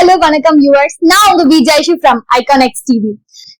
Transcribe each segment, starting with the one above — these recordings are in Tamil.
hello, vanakkam viewers. நான் உங்க விஜய்ஷி from Iconic TV.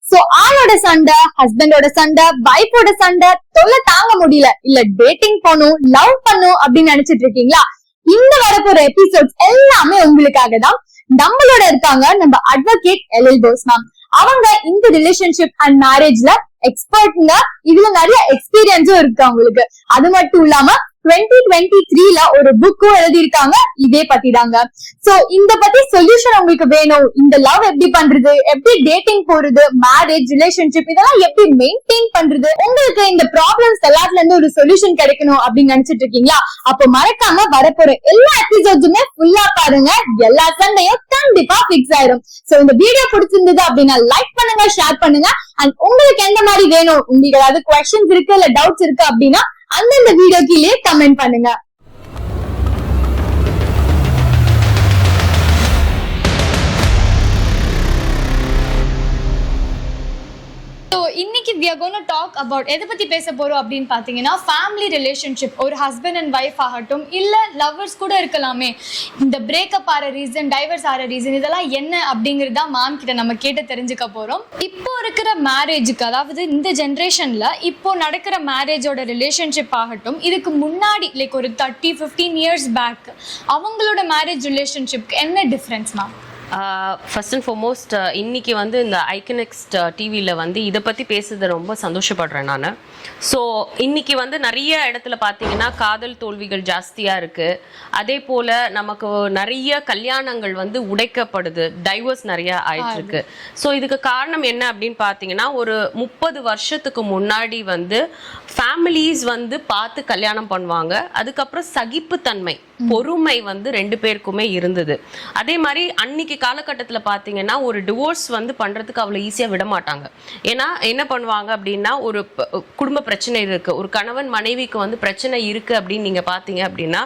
So ஆளோட சண்டை, ஹஸ்பண்டோட சண்டை, வைஃபோட சண்டை, தொல்லை தாங்க முடியல, இல்ல டேட்டிங் பண்ணும், லவ் பண்ணும் அப்படின்னு நினைச்சிட்டு இருக்கீங்களா? இந்த வரப்போற எபிசோட்ஸ் எல்லாமே உங்களுக்காக தான். நம்மளோட இருக்காங்க நம்ம அட்வொகேட் எல்எல் போஸ் மேம். அவங்க இந்த ரிலேஷன்ஷிப் அண்ட் மேரேஜ்ல எக்ஸ்பர்ட்ங்க. இதுல நிறைய எக்ஸ்பீரியன்ஸும் இருக்கு அவங்களுக்கு. அது மட்டும் இல்லாம 2023ல ஒரு புக்கும் எழுதியிருக்காங்க இதே பத்தி தாங்க. சோ இந்த பத்தி சொல்யூஷன் உங்களுக்கு வேணும். இந்த லவ் எப்படி பண்றது, எப்படி டேட்டிங் போறது, மேரேஜ் ரிலேஷன்ஷிப் இதெல்லாம் எப்படி மெயின்டைன் பண்றது, உங்களுக்கு இந்த ப்ராப்ளம்ஸ் எல்லாத்துல இருந்து ஒரு சொல்யூஷன் கிடைக்கணும் அப்படின்னு நினைச்சிட்டு இருக்கீங்களா? அப்போ மறக்காம வரப்போற எல்லா எபிசோட்ஸுமே ஃபுல்லா பாருங்க. எல்லா சண்டையும் கண்டிப்பா பிக்ஸ் ஆயிடும். சோ இந்த வீடியோ பிடிச்சிருந்தது அப்படின்னா லைக் பண்ணுங்க, ஷேர் பண்ணுங்க. அண்ட் உங்களுக்கு எந்த மாதிரி வேணும், உங்களுக்கு ஏதாவது குவெஸ்சன்ஸ் இருக்கு இல்ல டவுட்ஸ் இருக்கு அப்படின்னா அந்தந்த வீடியோ கீழே கமெண்ட் பண்ணுங்க. இன்னைக்கு we are going to talk about எதை பத்தி பேச போறோம் அப்படின்னு பாத்தீங்கன்னா ஃபேமிலி ரிலேஷன்ஷிப். ஒரு ஹஸ்பண்ட் அண்ட் வைஃப் ஆகட்டும், இல்ல லவ்வர்ஸ் கூட இருக்கலாமே, இந்த பிரேக்கப் ஆற ரீசன், டைவர்ஸ் ஆற ரீசன் இதெல்லாம் என்ன அப்படிங்கறத மேம் கிட்ட நம்ம கேட்டு தெரிஞ்சுக்க போறோம். இப்போ இருக்கிற மேரேஜுக்கு, அதாவது இந்த ஜென்ரேஷன்ல இப்போ நடக்கிற மேரேஜோட ரிலேஷன்ஷிப் ஆகட்டும், இதுக்கு முன்னாடி லைக் ஒரு 30-15 இயர்ஸ் பேக் அவங்களோட மேரேஜ் ரிலேஷன்ஷிப்க்கு என்ன difference ma'am? First and foremost இன்னைக்கு வந்து இந்த ஐக்கனெக்ஸ்ட் டிவியில் வந்து இதை பற்றி பேசுறது ரொம்ப சந்தோஷப்படுறேன் நான். ஸோ இன்னைக்கு வந்து நிறைய இடத்துல பார்த்தீங்கன்னா காதல் தோல்விகள் ஜாஸ்தியாக இருக்குது. அதே போல் நமக்கு நிறைய கல்யாணங்கள் வந்து உடைக்கப்படுது, டைவர்ஸ் நிறைய ஆயிட்டுருக்கு. ஸோ இதுக்கு காரணம் என்ன அப்படின்னு பார்த்தீங்கன்னா, ஒரு 30 வருஷத்துக்கு முன்னாடி வந்து ஃபேமிலிஸ் வந்து பார்த்து கல்யாணம் பண்ணுவாங்க. அதுக்கப்புறம் சகிப்புத்தன்மை, பொறுமை வந்து 2 பேருக்குமே இருந்தது. அதே மாதிரி அன்னைக்கு காலகட்டத்தில் பார்த்தீங்கன்னா ஒரு டிவோர்ஸ் வந்து பண்றதுக்கு அவ்வளோ ஈஸியாக விட மாட்டாங்க. ஏன்னா என்ன பண்ணுவாங்க அப்படின்னா, ஒரு குடும்ப பிரச்சனை இருக்கு, ஒரு கணவன் மனைவிக்கு வந்து பிரச்சனை இருக்கு அப்படின்னு நீங்க பார்த்தீங்க அப்படின்னா,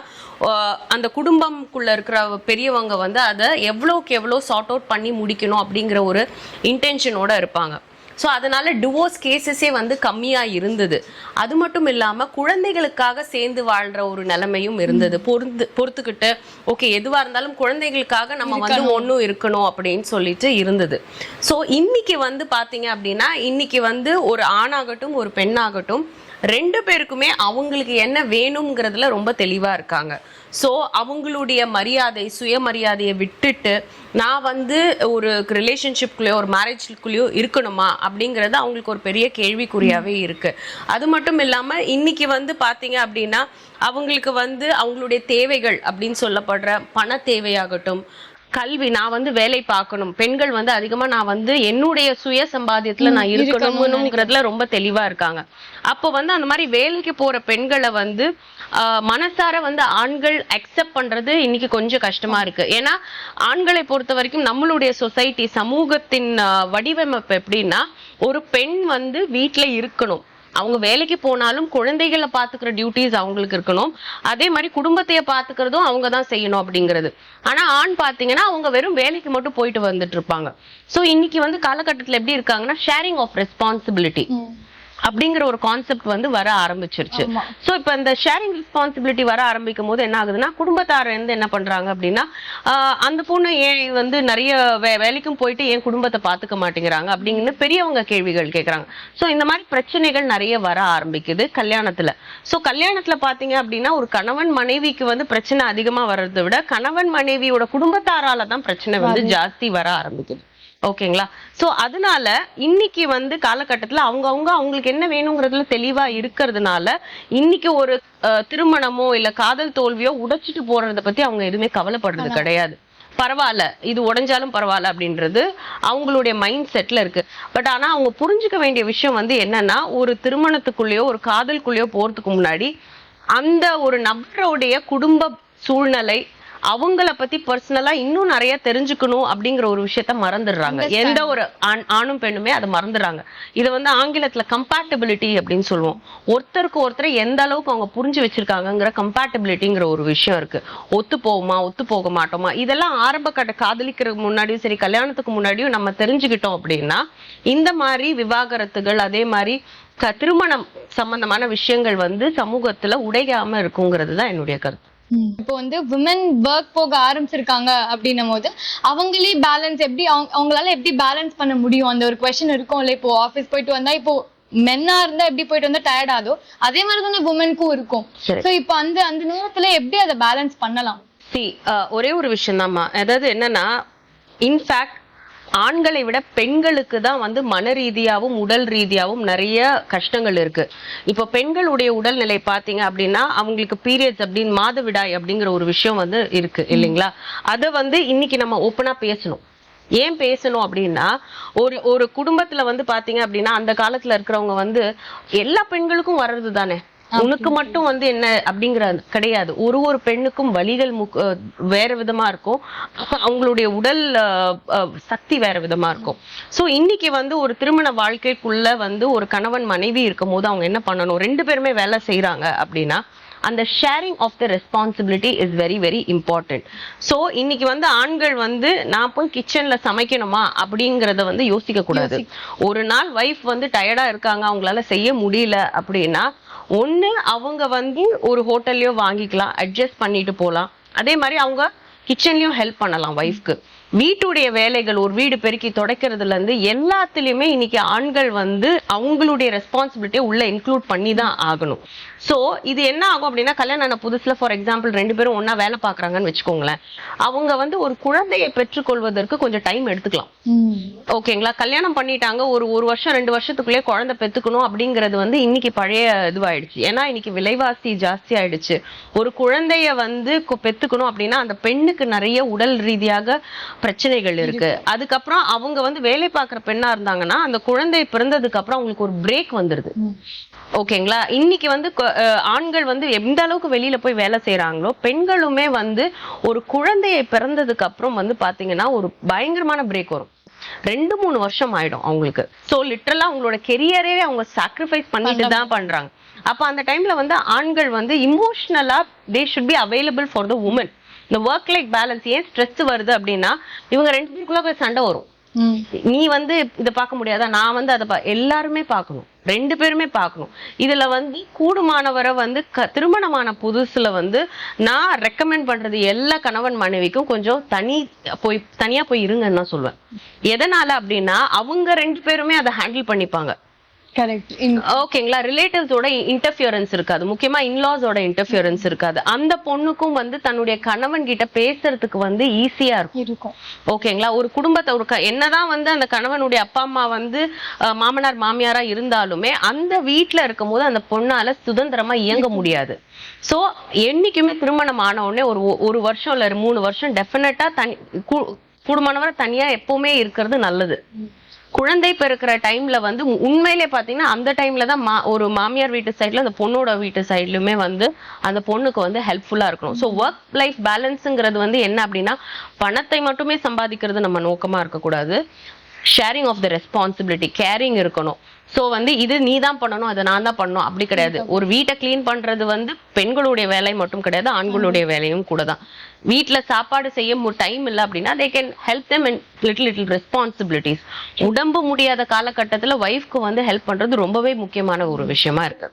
அந்த குடும்பம்குள்ள இருக்கிற பெரியவங்க வந்து அதை எவ்வளோக்கு எவ்வளோ சார்ட் அவுட் பண்ணி முடிக்கணும் அப்படிங்கிற ஒரு இன்டென்ஷனோட இருப்பாங்க. ஸோ அதனால டிவோர்ஸ் கேசஸே வந்து கம்மியாக இருந்தது. அது மட்டும் இல்லாமல் குழந்தைகளுக்காக சேர்ந்து வாழ்கிற ஒரு நிலைமையும் இருந்தது. பொறுத்துக்கிட்டு ஓகே எதுவாக இருந்தாலும் குழந்தைகளுக்காக நம்ம வந்து ஒன்றும் இருக்கணும் அப்படின்னு சொல்லிட்டு இருந்தது. ஸோ இன்னைக்கு வந்து பார்த்தீங்க அப்படின்னா, இன்னைக்கு வந்து ஒரு ஆணாகட்டும் ஒரு பெண்ணாகட்டும் 2 பேருக்குமே அவங்களுக்கு என்ன வேணுங்கிறதுல ரொம்ப தெளிவாக இருக்காங்க. ஸோ அவங்களுடைய மரியாதை, சுயமரியாதையை விட்டுட்டு நான் வந்து ஒரு ரிலேஷன்ஷிப்குள்ளேயோ ஒரு மேரேஜ்குள்ளேயோ இருக்கணுமா அப்படிங்கிறது அவங்களுக்கு ஒரு பெரிய கேள்விக்குறியாகவே இருக்குது. அது மட்டும் இல்லாமல் இன்னைக்கு வந்து பார்த்தீங்க அப்படின்னா, அவங்களுக்கு வந்து அவங்களுடைய தேவைகள் அப்படின்னு சொல்லப்படுற பண தேவையாகட்டும், கல்வி, நான் வந்து வேலை பார்க்கணும், பெண்கள் வந்து அதிகமா நான் வந்து என்னுடைய சுய சம்பாத்தியத்துல நான் இருக்கணும்ங்கிறதுல ரொம்ப தெளிவா இருக்காங்க. அப்போ வந்து அந்த மாதிரி வேலைக்கு போற பெண்களை வந்து மனசார வந்து ஆண்கள் அக்செப்ட் பண்றது இன்னைக்கு கொஞ்சம் கஷ்டமா இருக்கு. ஏன்னா ஆண்களை பொறுத்த வரைக்கும் நம்மளுடைய சொசைட்டி, சமூகத்தின் வடிவமைப்பு எப்படின்னா, ஒரு பெண் வந்து வீட்டுல இருக்கணும், அவங்க வேலைக்கு போனாலும் குழந்தைகளை பாத்துக்கிற டியூட்டிஸ் அவங்களுக்கு இருக்கணும், அதே மாதிரி குடும்பத்தையே பாத்துக்கிறதும் அவங்க தான் செய்யணும் அப்படிங்கிறது. ஆனா ஆண் பாத்தீங்கன்னா அவங்க வெறும் வேலைக்கு மட்டும் போயிட்டு வந்துட்டு இருப்பாங்க. சோ இன்னைக்கு வந்து காலகட்டத்துல எப்படி இருக்காங்கன்னா, ஷேரிங் ஆஃப் ரெஸ்பான்சிபிலிட்டி அப்படிங்கிற ஒரு கான்செப்ட் வந்து வர ஆரம்பிச்சிருச்சு. சோ இப்ப இந்த ஷேரிங் ரெஸ்பான்சிபிலிட்டி வர ஆரம்பிக்கும் போது என்ன ஆகுதுன்னா, குடும்பத்தார் வந்து என்ன பண்றாங்க அப்படின்னா, அந்த பொண்ணு ஏன் வந்து நிறைய வேலைக்கும் போயிட்டு ஏன் குடும்பத்தை பாத்துக்க மாட்டேங்கிறாங்க அப்படின்னு பெரியவங்க கேள்விகள் கேட்கறாங்க. சோ இந்த மாதிரி பிரச்சனைகள் நிறைய வர ஆரம்பிக்குது கல்யாணத்துல. சோ கல்யாணத்துல பாத்தீங்க அப்படின்னா, ஒரு கணவன் மனைவிக்கு வந்து பிரச்சனை அதிகமா வர்றதை விட கணவன் மனைவியோட குடும்பத்தாரால தான் பிரச்சனை வந்து ஜாஸ்தி வர ஆரம்பிக்குது. ஓகேங்களா? சோ அதனால இன்னைக்கு வந்து காலகட்டத்துல அவங்களுக்கு என்ன வேணுங்கிறதுல தெளிவா இருக்கிறதுனால இன்னைக்கு ஒரு திருமணமோ இல்ல காதல் தோல்வியோ உடைச்சிட்டு போறதை பத்தி அவங்க எதுவுமே கவலைப்படுறது கிடையாது. பரவாயில்ல, இது உடைஞ்சாலும் பரவாயில்ல அப்படின்றது அவங்களுடைய மைண்ட் செட்ல இருக்கு. பட் ஆனா அவங்க புரிஞ்சுக்க வேண்டிய விஷயம் வந்து என்னன்னா, ஒரு திருமணத்துக்குள்ளேயோ ஒரு காதலுக்குள்ளேயோ போறதுக்கு முன்னாடி அந்த ஒரு நபருடைய குடும்ப சூழ்நிலை, அவங்கள பத்தி பர்சனலா இன்னும் நிறைய தெரிஞ்சுக்கணும் அப்படிங்கிற ஒரு விஷயத்த மறந்துடுறாங்க. எந்த ஒரு ஆணும் பெண்ணுமே அதை மறந்துடுறாங்க. இதை வந்து ஆங்கிலத்துல கம்பேட்டபிலிட்டி அப்படின்னு சொல்லுவோம். ஒருத்தருக்கு ஒருத்தர் எந்த அளவுக்கு அவங்க புரிஞ்சு வச்சிருக்காங்கிற கம்பேட்டபிலிட்டிங்கிற ஒரு விஷயம் இருக்கு. ஒத்து போகுமா, ஒத்து போக மாட்டோமா, இதெல்லாம் ஆரம்ப கட்ட காதலிக்கிறதுக்கு முன்னாடியும் சரி கல்யாணத்துக்கு முன்னாடியும் நம்ம தெரிஞ்சுக்கிட்டோம் அப்படின்னா இந்த மாதிரி விவாகரத்துகள், அதே மாதிரி திருமணம் சம்பந்தமான விஷயங்கள் வந்து சமூகத்துல உடையாம இருக்குங்கிறது தான் என்னுடைய கருத்து. இப்போ வந்து விமன் ஒர்க் போக ஆரம்பிச்சிருக்காங்க அப்படின்னும் போது அவங்களே பேலன்ஸ் எப்படி அவங்களால எப்படி பேலன்ஸ் பண்ண முடியும் அந்த ஒரு கொஸ்டின் இருக்கும்ல. இப்போ ஆபீஸ் போயிட்டு வந்தா இப்போ மென்னா இருந்தா எப்படி போயிட்டு வந்தா டயர்ட் ஆதோ அதே மாதிரி தானே உமனுக்கும் இருக்கும். சோ இப்போ அந்த நேரத்துல எப்படி அதை பேலன்ஸ் பண்ணலாம்? ஒரே ஒரு விஷயம் தான்மா, அதாவது என்னன்னா இன்ஃபேக்ட் ஆண்களை விட பெண்களுக்கு தான் வந்து மன ரீதியாகவும் உடல் ரீதியாகவும் நிறைய கஷ்டங்கள் இருக்கு. இப்போ பெண்களுடைய உடல்நிலை பார்த்தீங்க அப்படின்னா அவங்களுக்கு பீரியட்ஸ் அப்படின்னு மாதவிடாய் அப்படிங்கிற ஒரு விஷயம் வந்து இருக்கு இல்லைங்களா. அதை வந்து இன்னைக்கு நம்ம ஓப்பனா பேசணும். ஏன் பேசணும் அப்படின்னா ஒரு குடும்பத்துல வந்து பாத்தீங்க அப்படின்னா அந்த காலத்துல இருக்கிறவங்க வந்து எல்லா பெண்களுக்கும் வர்றது தானே, உனக்கு மட்டும் வந்து என்ன அப்படிங்கிற கிடையாது. ஒரு பெண்ணுக்கும் வலிகள் வேற விதமா இருக்கும், அவங்களுடைய உடல் சக்தி வேற விதமா இருக்கும். சோ இன்னைக்கு வந்து ஒரு திருமண வாழ்க்கைக்குள்ள வந்து ஒரு கணவன் மனைவி இருக்கும் போது அவங்க என்ன பண்ணணும், 2 பேருமே வேலை செய்யறாங்க அப்படின்னா அந்த sharing of the responsibility is very very important. So இன்னைக்கு வந்து ஆண்கள் வந்து நான் போய் கிச்சன்ல சமைக்கணுமா அப்படிங்கறத வந்து யோசிக்க கூடாது. ஒரு நாள் வைஃப் வந்து டயர்டா இருக்காங்க, அவங்களால செய்ய முடியல அப்படின்னா ஒண்ணு அவங்க வந்து ஒரு ஹோட்டல்லையோ வாங்கிக்கலாம், அட்ஜஸ்ட் பண்ணிட்டு போகலாம். அதே மாதிரி அவங்க கிச்சன்லயும் ஹெல்ப் பண்ணலாம் வைஃப்க்கு. வீட்டுடைய வேலைகள், ஒரு வீடு பெருக்கி துடைக்கிறதுல இருந்து எல்லாத்துலயுமே இன்னைக்கு ஆண்கள் வந்து அவங்களுடைய ரெஸ்பான்சிபிலிட்டியை உள்ள இன்க்ளூட் பண்ணி தான் ஆகணும். சோ இது என்ன ஆகும் அப்படின்னா கல்யாணம் ஆன புதுசுல ஃபார் எக்ஸாம்பிள் 2 பேரும் ஒன்னா வேலை பாக்குறாங்கன்னு வச்சுக்கோங்களேன், அவங்க வந்து ஒரு குழந்தையை பெற்றுக்கொள்வதற்கு கொஞ்சம் டைம் எடுத்துக்கலாம். ஓகேங்களா. கல்யாணம் பண்ணிட்டாங்க, ஒரு வருஷம் 2 வருஷத்துக்குள்ளே குழந்தை பெத்துக்கணும் அப்படிங்கிறது வந்து இன்னைக்கு பழைய இதுவாயிடுச்சு. ஏன்னா இன்னைக்கு விலைவாசி ஜாஸ்தி ஆயிடுச்சு. ஒரு குழந்தைய வந்து பெத்துக்கணும் அப்படின்னா அந்த பெண்ணுக்கு நிறைய உடல் ரீதியாக பிரச்சனைகள் இருக்கு. அதுக்கப்புறம் அவங்க வந்து வேலை பார்க்குற பெண்ணா இருந்தாங்கன்னா அந்த குழந்தை பிறந்ததுக்கு அப்புறம் அவங்களுக்கு ஒரு பிரேக் வந்துருது. ஓகேங்களா. இன்னைக்கு வந்து ஆண்கள் வந்து எந்த அளவுக்கு வெளியில போய் வேலை செய்யறாங்களோ பெண்களுமே வந்து ஒரு குழந்தையை பிறந்ததுக்கு அப்புறம் வந்து பாத்தீங்கன்னா ஒரு பயங்கரமான பிரேக் வரும். 2-3 வருஷம் ஆயிடும் அவங்களுக்கு. சோ லிட்டரலா அவங்களோட கெரியரே அவங்க சாக்ரிஃபைஸ் பண்ணிட்டு தான் பண்றாங்க. அப்ப அந்த டைம்ல வந்து ஆண்கள் வந்து இமோஷனலா they should be available for the woman. இந்த ஒர்க் லைஃப் பேலன்ஸ் ஏன் ஸ்ட்ரெஸ் வருது அப்படின்னா இவங்க 2 பேருக்குள்ள போய் சண்டை வரும். நீ வந்து இதை பார்க்க முடியாதா, நான் வந்து அதை எல்லாருமே பார்க்கணும், 2 பேருமே பார்க்கணும். இதுல வந்து கூடுமானவரை வந்து திருமணமான புதுசுல வந்து நான் ரெக்கமெண்ட் பண்றது எல்லா கணவன் மனைவிக்கும் கொஞ்சம் தனியா போய் இருங்கன்னு நான் சொல்லுவேன். எதனால அப்படின்னா அவங்க 2 பேருமே அதை ஹேண்டில் பண்ணிப்பாங்க. ஓகேங்களா. ரிலேட்டிவ்ஸோட இன்டர்ஃபியரன்ஸ் இருக்காது, முக்கியமா இன்லாஸோட இன்டர்ஃபியரன்ஸ் இருக்காது. அந்த பொண்ணுக்கும் வந்து தன்னுடைய கணவன் கிட்ட பேசுறதுக்கு வந்து ஈஸியா இருக்கும். ஓகேங்களா. ஒரு குடும்பத்தை என்னதான் வந்து அந்த கணவனுடைய அப்பா அம்மா வந்து மாமனார் மாமியாரா இருந்தாலுமே அந்த வீட்டுல இருக்கும் போது அந்த பொண்ணால சுதந்திரமா இயங்க முடியாது. சோ என்னைக்குமே திருமணம் ஆன உடனே ஒரு வருஷம் இல்ல 3 வருஷம் டெஃபினட்டா கூடுமானவரை தனியா எப்பவுமே இருக்கிறது நல்லது. குழந்தை பிறக்கிற டைம்ல வந்து உண்மையிலே பாத்தீங்கன்னா அந்த டைம்ல தான் ஒரு மாமியார் வீட்டு சைட்ல அந்த பொண்ணோட வீட்டு சைட்லயுமே வந்து அந்த பொண்ணுக்கு வந்து ஹெல்ப்ஃபுல்லா இருக்கணும். ஸோ ஒர்க் லைஃப் பேலன்ஸுங்கிறது வந்து என்ன அப்படின்னா பணத்தை மட்டுமே சம்பாதிக்கிறது நம்ம நோக்கமா இருக்கக்கூடாது. Sharing of the responsibility, caring இருக்கணும். சோ வந்து இது நீ தான் பண்ணணும், அதை நான் தான் பண்ணணும் அப்படி கிடையாது. ஒரு வீட்டை கிளீன் பண்றது வந்து பெண்களுடைய வேலை மட்டும் கிடையாது, ஆண்களுடைய வேலையும் கூட தான். வீட்டுல சாப்பாடு செய்ய டைம் இல்லை அப்படின்னா they can help them in little responsibilities. உடம்பு முடியாத காலகட்டத்துல ஒய்ஃப்க்கு வந்து ஹெல்ப் பண்றது ரொம்பவே முக்கியமான ஒரு விஷயமா இருக்கு.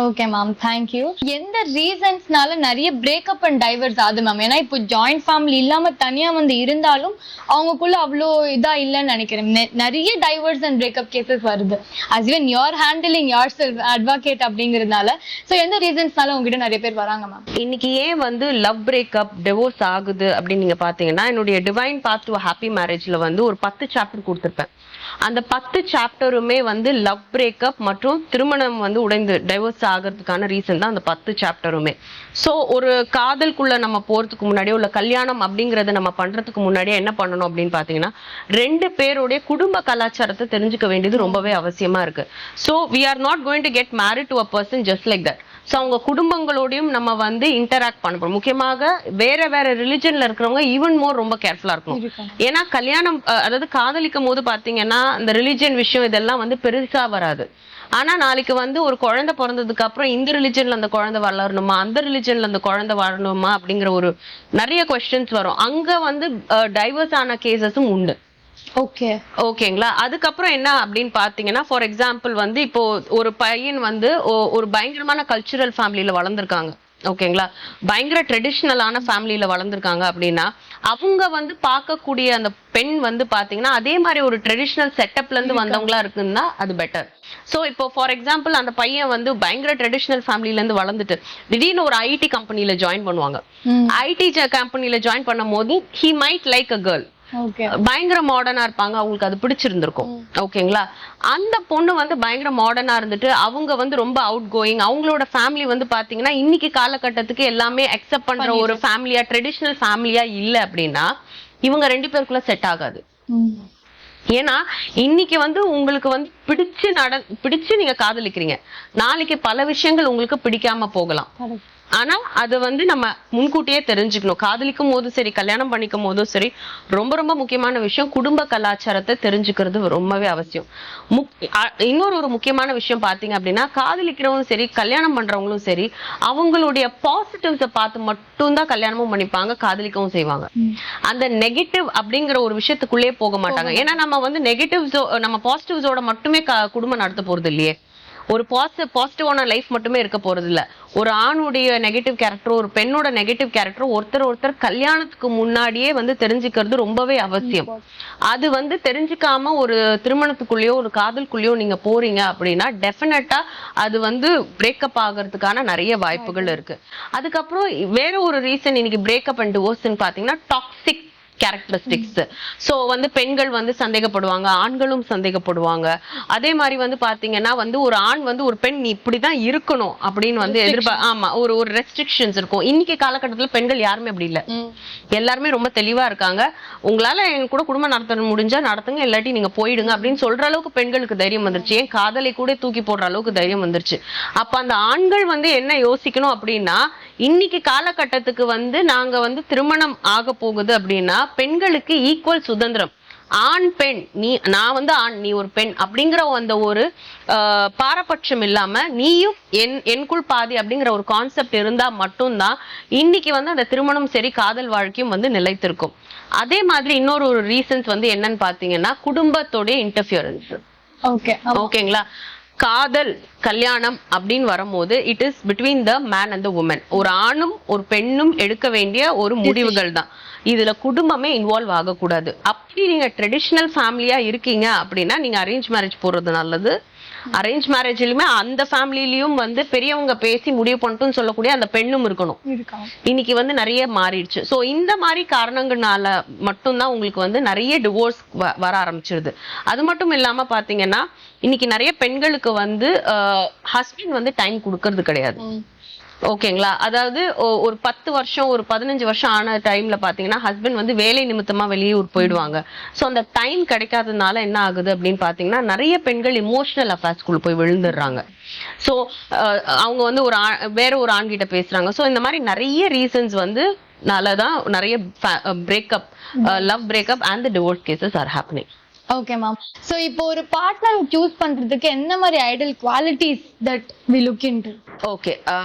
Okay ma'am, thank you. எந்த ரீசன்ஸ்னால நிறைய பிரேக்கப் அண்ட் டைவர்ஸ் ஆகுது மேம்? ஏன்னா இப்போ ஜாயிண்ட் ஃபேமிலி இல்லாம தனியா வந்து இருந்தாலும் அவங்களுக்குள்ள அவ்வளோ இதா இல்லைன்னு நினைக்கிறேன். நிறைய டைவர்ஸ் அண்ட் பிரேக்கப் கேசஸ் வருது. As even you're handling yourself advocate அப்படிங்கிறதுனால. ஸோ எந்த ரீசன்ஸ்னால உங்ககிட்ட நிறைய பேர் வராங்க மேம்? இன்னைக்கு ஏன் வந்து லவ் பிரேக்கப் டிவோர்ஸ் ஆகுது அப்படின்னு நீங்க பாத்தீங்கன்னா என்னுடைய டிவைன் பாத் டு ஹாப்பி மேரேஜ்ல வந்து ஒரு 10 சாப்டர் கொடுத்துருப்பேன். அந்த 10 சாப்டருமே வந்து லவ் பிரேக்கப் மற்றும் திருமணம் வந்து உடைந்து டைவர்ஸ் ஆகிறதுக்கான ரீசன் தான் அந்த 10 சாப்டருமே. ஸோ ஒரு காதலுக்குள்ள நம்ம போறதுக்கு முன்னாடியோ இல்ல கல்யாணம் அப்படிங்கறத நம்ம பண்றதுக்கு முன்னாடியே என்ன பண்ணணும் அப்படின்னு பாத்தீங்கன்னா 2 பேருடைய குடும்ப கலாச்சாரத்தை தெரிஞ்சுக்க வேண்டியது ரொம்பவே அவசியமா இருக்கு. So we are not going to get married to a person just like that. So அவங்க குடும்பங்களோடையும் நம்ம வந்து இன்டராக்ட் பண்ண போறோம். முக்கியமாக வேற ரிலிஜன்ல இருக்கிறவங்க ஈவன் மோர் ரொம்ப கேர்ஃபுல்லா இருக்கணும். ஏன்னா கல்யாணம் அதாவது காதலிக்கும் போது பாத்தீங்கன்னா இந்த ரிலிஜன் விஷயம் இதெல்லாம் வந்து பெருசா வராது. ஆனா நாளைக்கு வந்து ஒரு குழந்தை பிறந்ததுக்கு அப்புறம் இந்த ரிலிஜன்ல அந்த குழந்தை வளரணுமா, அந்த ரிலிஜன்ல அந்த குழந்தை வாழணுமா அப்படிங்கிற ஒரு நிறைய கொஸ்டின்ஸ் வரும். அங்க வந்து டைவர்ஸ் ஆன கேசஸும் உண்டு. ஓகேங்களா. அதுக்கப்புறம் என்ன அப்படின்னு பாத்தீங்கன்னா ஃபார் எக்ஸாம்பிள் வந்து இப்போ ஒரு பையன் வந்து ஒரு பயங்கரமான கல்ச்சுரல் ஃபேமிலியில வளர்ந்துருக்காங்க. ஓகேங்களா, பயங்கர ட்ரெடிஷ்னலான ஃபேமிலியில வளர்ந்துருக்காங்க அப்படின்னா அவங்க வந்து பார்க்கக்கூடிய அந்த பெண் வந்து பாத்தீங்கன்னா அதே மாதிரி ஒரு ட்ரெடிஷ்னல் செட்டப்ல இருந்து வந்தவங்களா இருக்குன்னா அது பெட்டர். சோ இப்போ ஃபார் எக்ஸாம்பிள் அந்த பையன் வந்து பயங்கர ட்ரெடிஷ்னல் ஃபேமிலில இருந்து வளர்ந்துட்டு திடீர்னு ஒரு ஐடி கம்பெனில ஜாயின் பண்ணுவாங்க. ஐடி கம்பெனில ஜாயின் பண்ணும் போது he might like a girl, பயங்கர மாடர்னா இருப்பாங்க, அவங்களுக்கு அது பிடிச்சிருந்திருக்கும். ஓகேங்களா, அந்த பொண்ணு வந்து பயங்கர மாடர்னா இருந்துட்டு அவங்க வந்து ரொம்ப அவுட் கோயிங், அவங்களோட ஃபேமிலி வந்து பாத்தீங்கன்னா இன்னைக்கு காலகட்டத்துக்கு எல்லாமே அக்செப்ட் பண்ற ஒரு ஃபேமிலியா ட்ரெடிஷ்னல் ஃபேமிலியா இல்ல அப்படின்னா இவங்க 2 பேருக்குள்ள செட் ஆகாது. ஏன்னா இன்னைக்கு வந்து உங்களுக்கு வந்து பிடிச்சு நீங்க காதலிக்கிறீங்க, நாளைக்கு பல விஷயங்கள் உங்களுக்கு பிடிக்காம போகலாம். ஆனா அது வந்து நம்ம முன்கூட்டியே தெரிஞ்சுக்கணும். காதலிக்கும் போதும் சரி, கல்யாணம் பண்ணிக்கும் போதும் சரி, ரொம்ப ரொம்ப முக்கியமான விஷயம் குடும்ப கலாச்சாரத்தை தெரிஞ்சுக்கிறது ரொம்பவே அவசியம். இன்னொரு முக்கியமான விஷயம் பாத்தீங்க அப்படின்னா காதலிக்கிறவங்களும் சரி கல்யாணம் பண்றவங்களும் சரி அவங்களுடைய பாசிட்டிவ்ஸை பார்த்து மட்டும்தான் கல்யாணமும் பண்ணிப்பாங்க, காதலிக்கவும் செய்வாங்க. அந்த நெகட்டிவ் அப்படிங்கிற ஒரு விஷயத்துக்குள்ளேயே போக மாட்டாங்க. ஏன்னா நம்ம வந்து நெகட்டிவ்ஸோ நம்ம பாசிட்டிவ்ஸோட மட்டுமே குடும்பம் நடத்த போறது இல்லையே, ஒரு பாசிட்டிவான லைஃப் மட்டுமே இருக்க போறது இல்ல. ஒரு ஆணுடைய நெகட்டிவ் கேரக்டர், ஒரு பெண்ணோட நெகட்டிவ் கேரக்டர் ஒருத்தர் கல்யாணத்துக்கு முன்னாடியே வந்து தெரிஞ்சுக்கிறது ரொம்பவே அவசியம். அது வந்து தெரிஞ்சுக்காம ஒரு திருமணத்துக்குள்ளேயோ ஒரு காதலுக்குள்ளேயோ நீங்க போறீங்க அப்படின்னா டெஃபினட்டா அது வந்து பிரேக்கப் ஆகிறதுக்கான நிறைய வாய்ப்புகள் இருக்கு. அதுக்கப்புறம் வேற ஒரு ரீசன் இன்னைக்கு பிரேக்கப் அண்ட் டிவோர்ஸ்ன்னு பாத்தீங்கன்னா டாக்ஸிக் கேரக்டரிஸ்டிக்ஸ். சோ வந்து பெண்கள் வந்து சந்தேகப்படுவாங்க, ஆண்களும் சந்தேகப்படுவாங்க. அதே மாதிரி வந்து பாத்தீங்கன்னா வந்து ஒரு ஆண் வந்து ஒரு பெண் நீ இப்படிதான் இருக்கணும் அப்படின்னு வந்து ஆமா ஒரு ரெஸ்ட்ரிக்ஷன்ஸ் இருக்கும். இன்னைக்கு காலகட்டத்துல பெண்கள் யாருமே அப்படி இல்ல, எல்லாருமே ரொம்ப தெளிவா இருக்காங்க. உங்களால எங்க கூட குடும்பம் நடத்த முடிஞ்சா நடத்துங்க, இல்லாட்டி நீங்க போயிடுங்க அப்படின்னு சொல்ற அளவுக்கு பெண்களுக்கு தைரியம் வந்துருச்சு. ஏன் காதலை கூட தூக்கி போடுற அளவுக்கு தைரியம் வந்துருச்சு. அப்ப அந்த ஆண்கள் வந்து என்ன யோசிக்கணும் அப்படின்னா இன்னைக்கு காலகட்டத்துக்கு வந்து நாங்க வந்து திருமணம் ஆக போகுது அப்படின்னா பெண்களுக்கு ஈக்குவல் சுதந்திரம், ஆண் பெண், நான் வந்து ஆண் நீ ஒரு பெண் அப்படிங்கிற அந்த ஒரு பாரபட்சம் இல்லாம நீயும் என்குள் பாதி அப்படிங்கிற ஒரு கான்செப்ட் இருந்தா மட்டும்தான் இன்னைக்கு வந்து அந்த திருமணம் சரி காதல் வாழ்க்கையும் வந்து நிலைத்திருக்கும். அதே மாதிரி இன்னொரு ரீசன்ஸ் வந்து என்னன்னு பாத்தீங்கன்னா குடும்பத்தோட இன்டர்ஃபியரன்ஸ். ஓகேங்களா, காதல் கல்யாணம் அப்படின்னு வரும்போது it is between the man and the woman. ஒரு ஆணும் ஒரு பெண்ணும் எடுக்க வேண்டிய ஒரு முடிவுகள் தான், இதுல குடும்பமே இன்வால்வ் ஆகக்கூடாது. அப்படி நீங்க ட்ரெடிஷ்னல் ஃபேமிலியா இருக்கீங்க அப்படின்னா நீங்க அரேஞ்ச் மேரேஜ் போறது நல்லது. அரேஞ்ச் மேரேஜ்லயுமே அந்த ஃபேமிலிலயும் வந்து பெரியவங்க பேசி முடிவு பண்ணிட்டுன்னு சொல்லக்கூடிய அந்த பெண்ணும் இருக்கணும். இன்னைக்கு வந்து நிறைய மாறிடுச்சு. சோ இந்த மாதிரி காரணங்களால மட்டும்தான் உங்களுக்கு வந்து நிறைய டிவோர்ஸ் வர ஆரம்பிச்சிருது. அது மட்டும் இல்லாம பாத்தீங்கன்னா இன்னைக்கு நிறைய பெண்களுக்கு வந்து ஹஸ்பண்ட் வந்து டைம் கொடுக்கறது கிடையாது. ஓகேங்களா, அதாவது ஒரு 10 வருஷம் ஒரு 15 வருஷம் ஆன டைம்ல பாத்தீங்கன்னா ஹஸ்பண்ட் வந்து வேலை நிமித்தமா வெளியூர் போயிடுவாங்க. சோ அந்த டைம் கிடைக்காததுனால என்ன ஆகுது அப்படின்னு பாத்தீங்கன்னா நிறைய பெண்கள் இமோஷனல் அஃபேர்ஸ்குள்ள போய் விழுந்துடுறாங்க. சோ அவங்க வந்து வேற ஒரு ஆண்கிட்ட பேசுறாங்க. சோ இந்த மாதிரி நிறைய ரீசன்ஸ் வந்து நாலதான் நிறைய breakup, love breakup and divorce cases are happening. Okay ma'am. So இப்போ ஒரு பார்ட்னர் சூஸ் பண்றதுக்கு என்ன மாதிரி ideal qualities that we look into? Okay,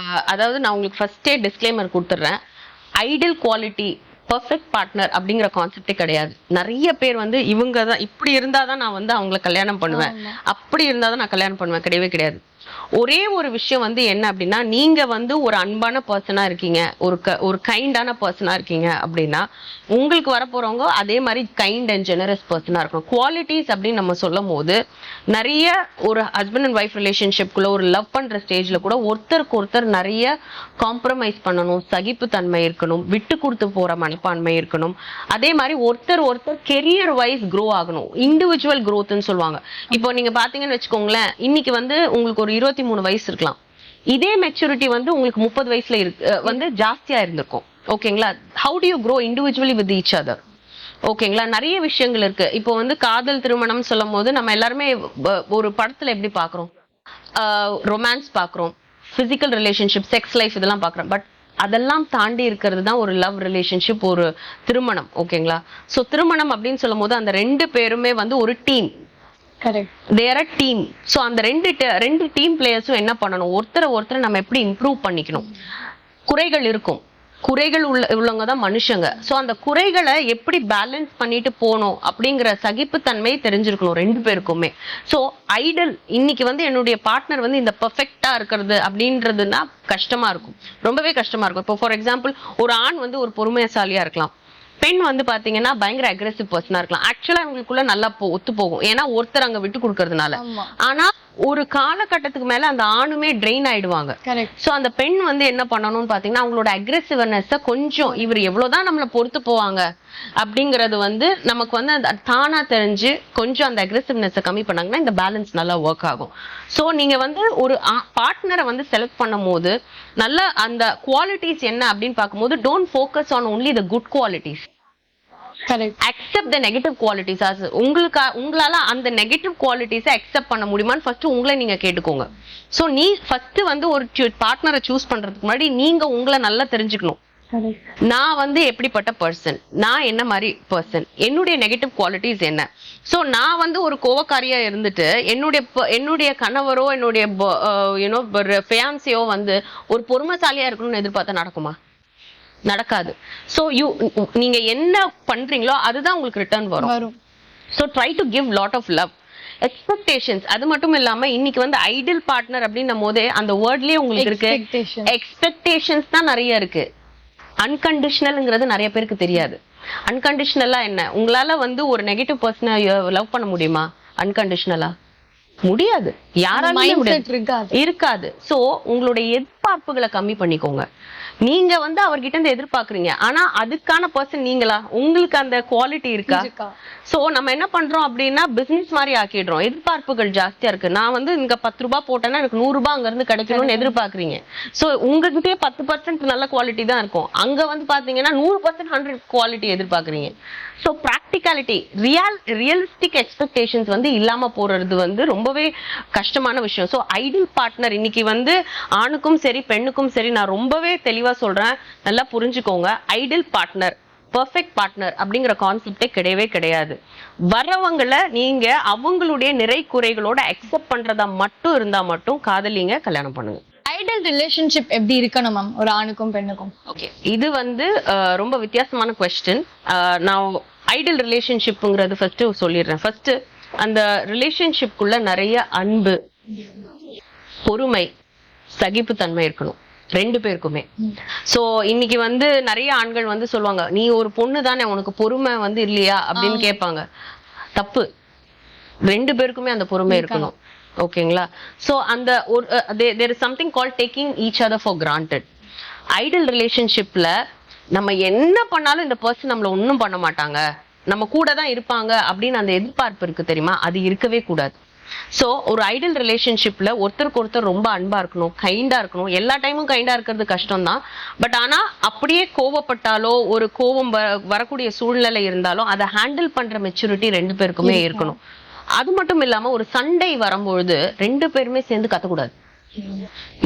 அதாவது நான் உங்களுக்கு ஃபர்ஸ்டே டிஸ்க்ளைமர் கொடுத்துறேன். ஐடியல் குவாலிட்டி பெர்ஃபெக்ட் பார்ட்னர் அப்படிங்கிற கான்செப்டே கிடையாது. நிறைய பேர் வந்து இவங்க தான் இப்படி இருந்தாதான் நான் வந்து அவங்களை கல்யாணம் பண்ணுவேன், அப்படி இருந்தாதான் நான் கல்யாணம் பண்ணுவேன், கிடையவே கிடையாது. ஒரே ஒரு விஷயம் வந்து என்ன அப்படின்னா நீங்க வந்து ஒரு அன்பான பர்சனா இருக்கீங்க, ஒரு கைண்டான பர்சனா இருக்கீங்க அப்படின்னா உங்களுக்கு வரப்போறவங்க அதே மாதிரி கைண்ட் அண்ட் ஜெனரஸ் பர்சனா இருக்கணும். குவாலிட்டிஸ் அப்படின்னு நம்ம சொல்லும் போது நிறைய ஒரு ஹஸ்பண்ட் அண்ட் ஒய்ஃப் ரிலேஷன்ஷிப்குள்ள ஒரு லவ் பண்ற ஸ்டேஜ்ல கூட ஒருத்தருக்கு ஒருத்தர் நிறைய காம்ப்ரமைஸ் பண்ணணும், சகிப்புத்தன்மை இருக்கணும், விட்டு கொடுத்து போற மனப்பான்மை இருக்கணும். அதே மாதிரி ஒருத்தர் கெரியர் வைஸ் க்ரோ ஆகணும், இண்டிவிஜுவல் க்ரோத்னு சொல்லுவாங்க. இப்போ நீங்க பாத்தீங்கன்னு வச்சுக்கோங்களேன், இன்னைக்கு வந்து உங்களுக்கு ஒரு 23 வயசு இருக்கலாம், இதே மெச்சூரிட்டி வந்து உங்களுக்கு 30 வயசுல வந்து ஜாஸ்தியா இருந்திருக்கும். ஓகேங்களா, how to you grow individually with each other. ஓகேங்களா, நிறைய விஷயங்கள் இருக்கு. இப்போ வந்து காதல் திருமணம் சொல்லும் போது நம்ம எல்லாருமே ஒரு படத்துல எப்படி பாக்குறோம், ரொமான்ஸ் பாக்குறோம், பிசிக்கல் ரிலேஷன்ஷிப், செக்ஸ் லைஃப் இதெல்லாம் பாக்குறோம். பட் அதெல்லாம் தாண்டி இருக்கிறது தான் ஒரு லவ் ரிலேஷன்ஷிப், ஒரு திருமணம். ஓகேங்களா, சோ திருமணம் அப்படின்னு சொல்லும் போது அந்த 2 பேருமே வந்து ஒரு team. They are a team. So அந்த ரெண்டு டீம் பிளேயர்ஸும் என்ன பண்ணணும், ஒருத்தரை நம்ம எப்படி இம்ப்ரூவ் பண்ணிக்கணும். குறைகள் இருக்கும், குறைகள் உள்ளவங்க தான் மனுஷங்க. ஸோ அந்த குறைகளை எப்படி பேலன்ஸ் பண்ணிட்டு போகணும் அப்படிங்கிற சகிப்புத்தன்மை தெரிஞ்சிருக்கணும் ரெண்டு பேருக்குமே. ஸோ ஐடல் இன்னைக்கு வந்து என்னுடைய பார்ட்னர் வந்து இந்த பெர்ஃபெக்டா இருக்கிறது அப்படின்றதுன்னா கஷ்டமா இருக்கும், ரொம்பவே கஷ்டமா இருக்கும். இப்போ ஃபார் எக்ஸாம்பிள் ஒரு ஆண் வந்து ஒரு பொறுமைசாலியா இருக்கலாம், பெண் வந்து பாத்தீங்கன்னா பயங்கர அக்ரெசிவ் பர்சனா இருக்கலாம். ஆக்சுவலா அவங்களுக்குள்ள நல்லா ஒத்து போகும், ஏன்னா ஒருத்தர் அங்க விட்டு கொடுக்கறதுனால. ஆனா ஒரு காலகட்டத்துக்கு மேல அந்த ஆணுமே ட்ரெயின் ஆயிடுவாங்க. சோ அந்த பெண் வந்து என்ன பண்ணணும்னு பாத்தீங்கன்னா அவங்களோட அக்ரெசிவ்னஸ் கொஞ்சம் இவர் எவ்வளவுதான் நம்மள பொறுத்து போவாங்க அப்படிங்கறது வந்து நமக்கு வந்து தானா தெரிஞ்சு கொஞ்சம் அந்த அக்ரெசிவ்னஸ் கம்மி பண்ணாங்கன்னா இந்த பேலன்ஸ் நல்லா ஒர்க் ஆகும். சோ நீங்க வந்து ஒரு பார்ட்னரை வந்து செலக்ட் பண்ணும் போது நல்ல அந்த குவாலிட்டிஸ் என்ன அப்படின்னு பார்க்கும்போது don't focus on only the good qualities, accept the negative qualities. உங்களால அந்த நெகட்டிவ் குவாலிட்டிஸை அக்செப்ட் பண்ண முடியுமான்னு ஃபர்ஸ்ட் உங்களை நீங்க கேட்டுக்கோங்க. சோ நீ ஃபர்ஸ்ட் வந்து ஒரு பார்ட்னரை சூஸ் பண்றதுக்கு முன்னாடி நீங்க உங்களை நல்லா தெரிஞ்சுக்கணும். நான் வந்து எப்படிப்பட்ட பர்சன், நான் என்ன மாதிரி பர்சன், என்னுடைய நெகட்டிவ் குவாலிட்டிஸ் என்ன. சோ நான் வந்து ஒரு கோவக்காரியா இருந்துட்டு என்னுடைய கணவரோ என்னுடைய ஃபியான்சியோ வந்து ஒரு பொறுமைசாலியா இருக்கணும்னு எதிர்பார்த்தா நடக்குமா? நடக்காது. சோ நீங்க என்ன பண்றீங்களோ அதுதான் உங்களுக்கு ரிட்டர்ன் வரும். So try to give lot of love. Expectations அது மட்டும் இல்லாம இன்னைக்கு வந்து ஐடியல் பார்ட்னர் அப்படின்னும் போதே அந்த வேர்ட்லயே உங்களுக்கு இருக்கு எக்ஸ்பெக்டேஷன்ஸ் தான் நிறைய இருக்கு. அன்கண்டிஷனல்ங்கிறது நிறைய பேருக்கு தெரியாது. அன்கண்டிஷனலா என்ன, உங்களால வந்து ஒரு நெகட்டிவ் பர்சனை லவ் பண்ண முடியுமா? அன்கண்டிஷனலா முடியாது, யாராலும் இருக்காது. சோ உங்களுடைய எதிர்பார்ப்புகளை கம்மி பண்ணிக்கோங்க. நீங்க வந்து அவர்கிட்ட இருந்து எதிர்பார்க்கறீங்க, ஆனா அதுக்கான பர்சன் நீங்களா? உங்களுக்கு அந்த குவாலிட்டி இருக்கா? சோ நம்ம என்ன பண்றோம் அப்படின்னா பிசினஸ் மாதிரி ஆக்கிடுறோம். எதிர்பார்ப்புகள் ஜாஸ்தியா இருக்கு. நான் வந்து இங்க 10 ரூபாய் போட்டேன்னா எனக்கு 100 ரூபாய் அங்க இருந்து கிடைக்கணும்னு எதிர்பார்க்கறீங்க. சோ உங்ககிட்டயே 10% நல்ல குவாலிட்டி தான் இருக்கும், அங்க வந்து பாத்தீங்கன்னா 100% 100 குவாலிட்டி எதிர்பார்க்கறீங்க. சோ பிராக்டிகாலிட்டி, ரியலிஸ்டிக் எக்ஸ்பெக்டேஷன்ஸ் வந்து இல்லாம போறது வந்து ரொம்பவே கஷ்டமான விஷயம். சோ ஐடியல் பார்ட்னர் இன்னைக்கு வந்து ஆணுக்கும் சரி பெண்ணுக்கும் சரி நான் ரொம்பவே தெளிவா சொல்றேன், நல்லா புரிஞ்சுக்கோங்க. ஐடியல் பார்ட்னர் பெர்ஃபெக்ட் பார்ட்னர் அப்படிங்கிற கான்செப்டே கிடையவே கிடையாது. வரவங்களை நீங்க அவங்களுடைய நிறை குறைகளோட அக்செப்ட் பண்றதா மட்டும் இருந்தா மட்டும் காதலிங்க, கல்யாணம் பண்ணுங்க. ஐடியல் ரிலேஷன்ஷிப் எப்படி இருக்கணும் மேம் ஒரு ஆணுக்கும் பெண்ணுக்கும்? ஓகே, இது வந்து ரொம்ப வித்தியாசமான குவெஸ்டின். நான் ஐடியல் ரிலேஷன்ஷிப்ங்கிறது ஃபர்ஸ்ட் சொல்லிடுறேன். ஃபர்ஸ்ட் அந்த ரிலேஷன்ஷிப்குள்ள நிறைய அன்பு, பொறுமை, சகிப்புத்தன்மை இருக்கணும் ரெண்டு பேருக்குமே. சோ இன்னைக்கு வந்து நிறைய ஆண்கள் வந்து சொல்லுவாங்க, நீ ஒரு பொண்ணு தானே உனக்கு பொறுமை வந்து இல்லையா அப்படின்னு கேட்பாங்க. தப்பு, ரெண்டு பேருக்குமே அந்த பொறுமை இருக்கணும். ஓகேங்களா? சோ அந்த ஒரு there is something called taking each other for granted. Ideal ரிலேஷன்ஷிப்ல நம்ம என்ன பண்ணாலும் இந்த பர்சன் நம்மள ஒன்னும் பண்ண மாட்டாங்க, நம்ம கூட தான் இருப்பாங்க அப்படின்னு அந்த எதிர்பார்ப்பு இருக்கு தெரியுமா, அது இருக்கவே கூடாது. சோ ஒரு ஐடியல் ரிலேஷன்ஷிப்ல ஒருத்தருக்கு ஒருத்தர் ரொம்ப அன்பா இருக்கணும், கைண்டா இருக்கணும். எல்லா டைமும் கைண்டா இருக்கிறது கஷ்டம் தான். பட் ஆனா அப்படியே கோவப்பட்டாலோ ஒரு கோவம் வரக்கூடிய சூழ்நிலை இருந்தாலும் அதை ஹேண்டில் பண்ற மெச்சூரிட்டி ரெண்டு பேருக்குமே இருக்கணும். அது மட்டும் இல்லாம ஒரு சண்டை வரும்பொழுது ரெண்டு பேருமே சேர்ந்து கத்தக்கூடாது.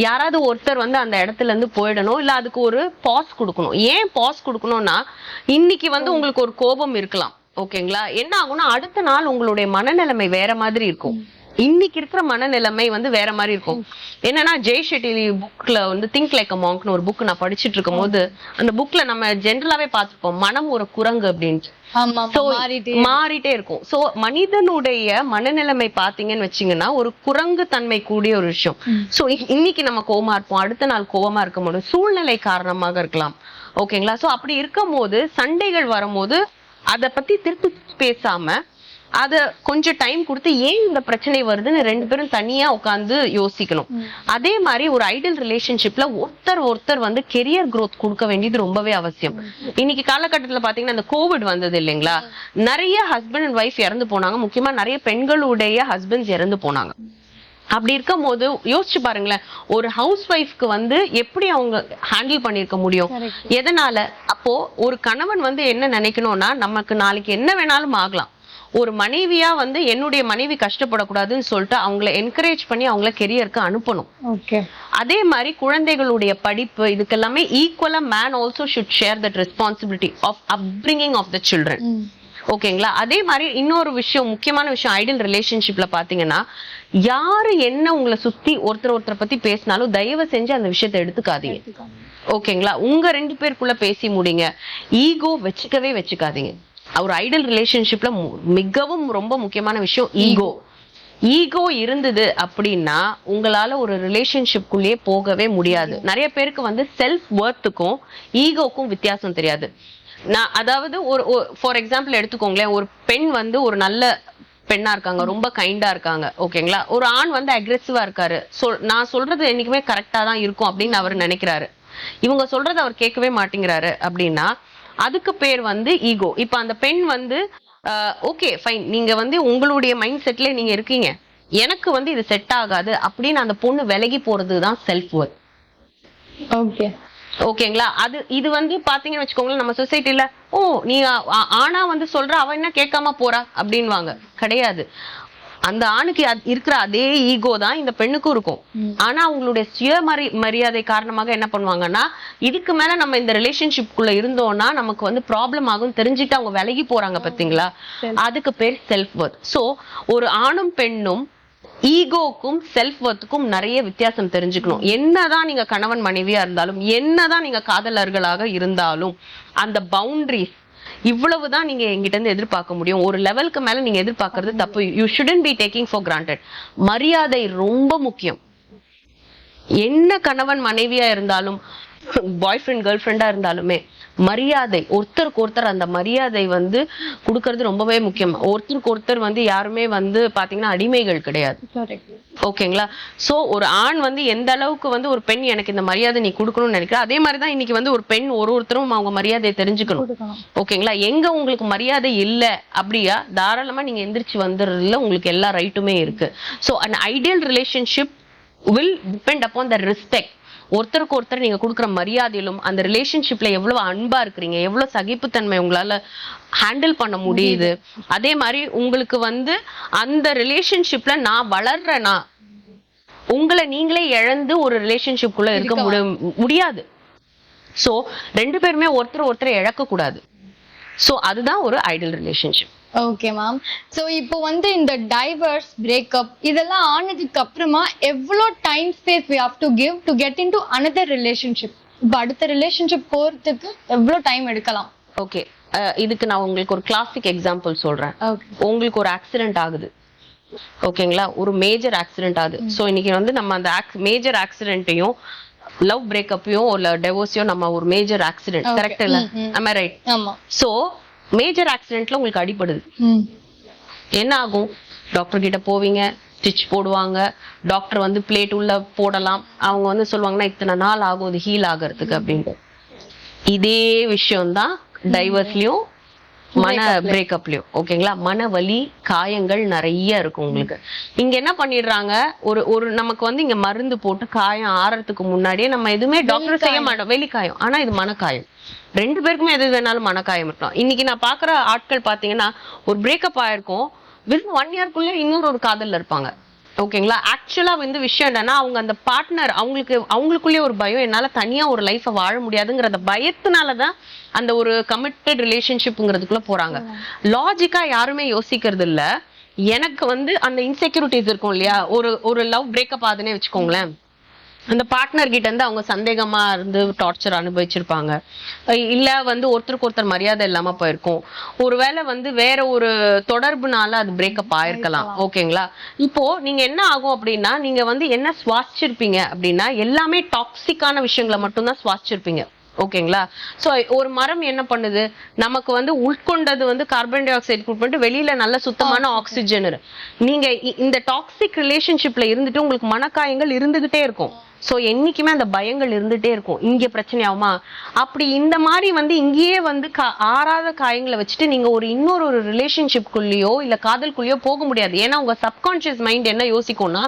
யாராவது ஒருத்தர் வந்து அந்த இடத்துல இருந்து போயிடணும், இல்ல அதுக்கு ஒரு பாஸ் கொடுக்கணும். ஏன் பாஸ் கொடுக்கணும்னா இன்னைக்கு வந்து உங்களுக்கு ஒரு கோபம் இருக்கலாம், ஓகேங்களா? என்ன ஆகும்னா அடுத்த நாள் உங்களுடைய மனநிலைமை வேற மாதிரி இருக்கும். இன்னைக்கு இருக்கிற மனநிலைமை வந்து வேற மாதிரி இருக்கும். என்னன்னா ஜெய் ஷெட்டி புக்ல வந்து திங்க் லைக் அ மாங்க்னு ஒரு புக் நான் படிச்சுட்டு இருக்கும் போது அந்த புக்ல நம்ம ஜென்ரலாவே பார்த்திருப்போம், மனம் ஒரு குரங்கு அப்படின்ட்டு மாறிட்டே இருக்கும். சோ மனிதனுடைய மனநிலைமை பாத்தீங்கன்னு வச்சீங்கன்னா ஒரு குரங்கு தன்மை கூடிய ஒரு விஷயம். சோ இன்னைக்கு நம்ம கோவமா இருப்போம், அடுத்த நாள் கோவமா இருக்க முடியும், சூழ்நிலை காரணமாக இருக்கலாம். ஓகேங்களா? சோ அப்படி இருக்கும் போது சண்டைகள் வரும்போது அதை பத்தி திருப்பி பேசாம அத கொஞ்சம் டைம் கொடுத்து ஏன் இந்த பிரச்சனை வருதுன்னு ரெண்டு பேரும் தனியா உட்கார்ந்து யோசிக்கணும். அதே மாதிரி ஒரு ஐடியல் ரிலேஷன்ஷிப்ல ஒருத்தர் வந்து கெரியர் growth கொடுக்க வேண்டியது ரொம்பவே அவசியம். இன்னைக்கு காலகட்டத்துல பாத்தீங்கன்னா இந்த கோவிட் வந்தது இல்லைங்களா, நிறைய ஹஸ்பண்ட் அண்ட் ஒய்ஃப் இறந்து போனாங்க. முக்கியமா நிறைய பெண்களுடைய ஹஸ்பண்ட்ஸ் இறந்து போனாங்க. அப்படி இருக்கும் போது யோசிச்சு பாருங்களேன், ஒரு ஹவுஸ் ஒய்ஃப்க்கு வந்து எப்படி அவங்க ஹேண்டில் பண்ணிருக்க முடியும்? எதனால? அப்போ ஒரு கணவன் வந்து என்ன நினைக்கணும்னா நமக்கு நாளைக்கு என்ன வேணாலும் ஆகலாம், ஒரு மனைவியா வந்து என்னுடைய மனைவி கஷ்டப்படக்கூடாதுன்னு சொல்லிட்டு அவங்கள என்கரேஜ் பண்ணி அவங்கள கெரியருக்கு அனுப்பணும். அதே மாதிரி குழந்தைகளுடைய படிப்பு இதுக்கெல்லாமே ஈக்குவலா man also should share that responsibility of upbringing of the children. ஓகேங்களா? அதே மாதிரி இன்னொரு விஷயம், முக்கியமான விஷயம் ஐடியல் ரிலேஷன்ஷிப்ல பாத்தீங்கன்னா, யாரு என்ன உங்களை சுத்தி ஒருத்தரை பத்தி பேசினாலும் தயவு செஞ்சு அந்த விஷயத்தை எடுத்துக்காதீங்க. ஓகேங்களா? உங்க 2 பேருக்குள்ள பேசி முடிங்க. ஈகோ வச்சுக்காதீங்க. ஒரு ஐடியல் ரிலேஷன்ஷிப்ல மிகவும் ரொம்ப முக்கியமான விஷயம் ஈகோ இருந்தது அப்படின்னா உங்களால ஒரு ரிலேஷன்ஷிப்குள்ளேயே போகவே முடியாது. நிறைய பேருக்கு வந்து செல்ஃப் வர்த்துக்கும் ஈகோக்கும் வித்தியாசம் தெரியாது. நான் அதாவது ஒரு ஃபார் எக்ஸாம்பிள் எடுத்துக்கோங்களேன், ஒரு பெண் வந்து ஒரு நல்ல பெண்ணா இருக்காங்க, ரொம்ப கைண்டா இருக்காங்க, ஓகேங்களா? ஒரு ஆண் வந்து அக்ரெசிவா இருக்காரு, நான் சொல்றது என்னைக்குமே கரெக்டா தான் இருக்கும் அப்படின்னு அவர் நினைக்கிறாரு, இவங்க சொல்றது அவர் கேட்கவே மாட்டேங்கிறாரு அப்படின்னா அதுக்கு பேர் வந்து ஈகோ. இப்ப அந்த பெண் வந்து ஓகே ஃபைன், நீங்க வந்து உங்களுடைய மைண்ட் செட்ல நீங்க இருக்கீங்க, எனக்கு வந்து இது செட் ஆகாது அப்படின்னு அந்த பொண்ணு விலகி போறதுதான் செல்ஃப் வொர்த். ஓகேங்களா? இது வந்து பாத்தீங்கன்னு வச்சுக்கோங்களேன், நம்ம சொசைட்டில நீ ஆனா வந்து சொல்ற, அவ என்ன கேட்காம போறா அப்படின்வாங்க. கிடையாது, அந்த ஆணுக்கு இருக்கிற அதே ஈகோ தான் இந்த பெண்ணுக்கும் இருக்கும். ஆனா அவங்களுடைய மரியாதை காரணமாக என்ன பண்ணுவாங்கன்னா, இதுக்கு மேல நம்ம இந்த ரிலேஷன்ஷிப்குள்ள இருந்தோம்னா நமக்கு வந்து ப்ராப்ளம் ஆகும் தெரிஞ்சுட்டு அவங்க விலகி போறாங்க பாத்தீங்களா, அதுக்கு பேர் செல்ஃப் வொர்த். சோ ஒரு ஆணும் பெண்ணும் ஈகோக்கும் செல்ஃப் வர்த்துக்கும் நிறைய வித்தியாசம் தெரிஞ்சுக்கணும். என்னதான் நீங்க கணவன் மனைவியா இருந்தாலும், என்னதான் நீங்க காதலர்களாக இருந்தாலும், அந்த பவுண்டரிஸ் இவ்வளவுதான் நீங்க எங்கிட்ட இருந்து எதிர்பார்க்க முடியும். ஒரு லெவலுக்கு மேல நீங்க எதிர்பார்க்கறது தப்பு. You shouldn't be taking for granted. மரியாதை ரொம்ப முக்கியம். என்ன கணவன் மனைவியா இருந்தாலும், பாய் ஃப்ரெண்ட் கேர்ள் ஃப்ரெண்டா இருந்தாலுமே மரியாதை, ஒருத்தருக்கு ஒருத்தர் அந்த மரியாதை வந்து கொடுக்கறது ரொம்பவே முக்கியம். ஒருத்தருக்கு ஒருத்தர் வந்து யாருமே வந்து பாத்தீங்கன்னா அடிமைகள் கிடையாது. ஓகேங்களா? சோ ஒரு ஆண் வந்து எந்த அளவுக்கு வந்து ஒரு பெண் எனக்கு இந்த மரியாதை நீ கொடுக்கணும்னு நினைக்கிற, அதே மாதிரிதான் இன்னைக்கு வந்து ஒரு பெண் ஒருத்தரும் அவங்க மரியாதையை தெரிஞ்சுக்கணும். ஓகேங்களா? எங்க உங்களுக்கு மரியாதை இல்ல அப்படியா, தாராளமா நீங்க எந்திரிச்சு வந்துடுறதுல உங்களுக்கு எல்லா ரைட்டுமே இருக்கு. So an ideal relationship will depend upon the respect. ஒருத்தருக்கு ஒருத்தர் நீங்க கொடுக்குற மரியாதையிலும், அந்த ரிலேஷன்ஷிப்ல எவ்வளவு அன்பா இருக்கிறீங்க, எவ்வளவு சகிப்புத்தன்மை உங்களால ஹேண்டில் பண்ண முடியுது, அதே மாதிரி உங்களுக்கு வந்து அந்த ரிலேஷன்ஷிப்ல நான் வளர்றேனா, உங்களை நீங்களே இழந்து ஒரு ரிலேஷன்ஷிப்குள்ள இருக்க முடியாது. சோ 2 பேருமே ஒருத்தர் இழக்க கூடாது. சோ அதுதான் ஒரு ideal relationship. Okay ma'am. So இப்போ வந்து இந்த டைவர்ஸ், பிரேக்கப் இதெல்லாம் ஆனதுக்கு அப்புறமா எவ்வளவு time space we have to give to get into another relationship? இப்போ அடுத்த ரிலேஷன்ஷிப் போறதுக்கு எவ்வளவு டைம் எடுக்கலாம்? ஓகே, இதுக்கு நான் உங்களுக்கு ஒரு கிளாசிக் எக்ஸாம்பிள் சொல்றேன். உங்களுக்கு ஒரு ஆக்சிடென்ட் ஆகுது, ஓகேங்களா? ஒரு மேஜர் ஆக்சிடென்ட் ஆகுது. சோ இன்னைக்கு வந்து நம்ம அந்த மேஜர் ஆக்சிடென்ட்டையும் லவ் பிரேக்கப்பையும் இல்ல டிவோர்ஸையும் நம்ம ஒரு மேஜர் ஆக்சிடென்ட், கரெக்ட் இல்ல? am I right? ஆமா. சோ மேஜர் ஆக்சிடென்ட்ல உங்களுக்கு அடிபடுது, என்ன ஆகும்? டாக்டர் கிட்ட போவீங்க, ஸ்டிச் போடுவாங்க, டாக்டர் வந்து பிளேட் உள்ள போடலாம், அவங்க வந்து சொல்லுவாங்கன்னா இத்தனை நாள் ஆகும் இது ஹீல் ஆகிறதுக்கு அப்படின்ட்டு. இதே விஷயம்தான் டைவர்ஸ்லயும் மன பிரேக்கப்லயும். ஓகேங்களா? மன வலி, காயங்கள் நிறைய இருக்கும் உங்களுக்கு. இங்க என்ன பண்ணிடுறாங்க, ஒரு நமக்கு வந்து இங்க மருந்து போட்டு காயம் ஆறதுக்கு முன்னாடியே நம்ம எதுவுமே டாக்டர் செய்ய மாட்டோம், வெளிக்காயம். ஆனா இது மனக்காயம். 2 பேருக்குமே எது வேணாலும் மனக்காயம் இருக்கலாம். இன்னைக்கு நான் பாக்குற ஆட்கள் பாத்தீங்கன்னா ஒரு பிரேக்கப் ஆயிருக்கும், வெறும் 1 இயர்க்குள்ள இன்னொரு ஒரு காதல்ல இருப்பாங்க. ஓகேங்களா? ஆக்சுவலா வந்து விஷயம் என்னன்னா, அவங்க அந்த பார்ட்னர் அவங்களுக்குள்ளே ஒரு பயம், என்னால தனியா ஒரு லைஃபை வாழ முடியாதுங்கிற அந்த பயத்தினாலதான் அந்த ஒரு கமிட்டட் ரிலேஷன்ஷிப்ங்கிறதுக்குள்ள போறாங்க. லாஜிக்கா யாருமே யோசிக்கிறது இல்ல. எனக்கு வந்து அந்த இன்செக்யூரிட்டிஸ் இருக்கும் இல்லையா, ஒரு லவ் பிரேக்கப் ஆகுதுன்னே வச்சுக்கோங்களேன், அந்த பார்ட்னர் கிட்ட இருந்து அவங்க சந்தேகமா இருந்து டார்ச்சர் அனுபவிச்சிருப்பாங்க, இல்ல வந்து ஒருத்தருக்கு ஒருத்தர் மரியாதை இல்லாம போயிருக்கும், ஒருவேளை வந்து வேற ஒரு தொடர்புனால அது பிரேக்கப் ஆயிருக்கலாம். ஓகேங்களா? இப்போ நீங்க என்ன ஆகும் அப்படின்னா, நீங்க வந்து என்ன சுவாசிச்சிருப்பீங்க அப்படின்னா எல்லாமே டாக்ஸிக்கான விஷயங்களை மட்டும்தான் சுவாசிச்சிருப்பீங்க. ஓகேங்களா? சோ ஒரு மரம் என்ன பண்ணுது, நமக்கு வந்து உட்கொண்டது வந்து கார்பன் டை ஆக்சைடு பண்ணிட்டு வெளியில நல்ல சுத்தமான ஆக்சிஜன். நீங்க இந்த டாக்ஸிக் ரிலேஷன்ஷிப்ல இருந்துட்டு உங்களுக்கு மனக்காயங்கள் இருந்துகிட்டே இருக்கும். சோ என்னைக்குமே அந்த பயங்கள் இருந்துட்டே இருக்கும், இங்க பிரச்சனை ஆகுமா அப்படி. இந்த மாதிரி வந்து இங்கேயே வந்து ஆறாத காயங்களை வச்சுட்டு நீங்க இன்னொரு ரிலேஷன்ஷிப்குள்ளேயோ இல்ல காதல்குள்ளேயோ போக முடியாது. ஏன்னா உங்க சப்கான்சியஸ் மைண்ட் என்ன யோசிக்கும்னா,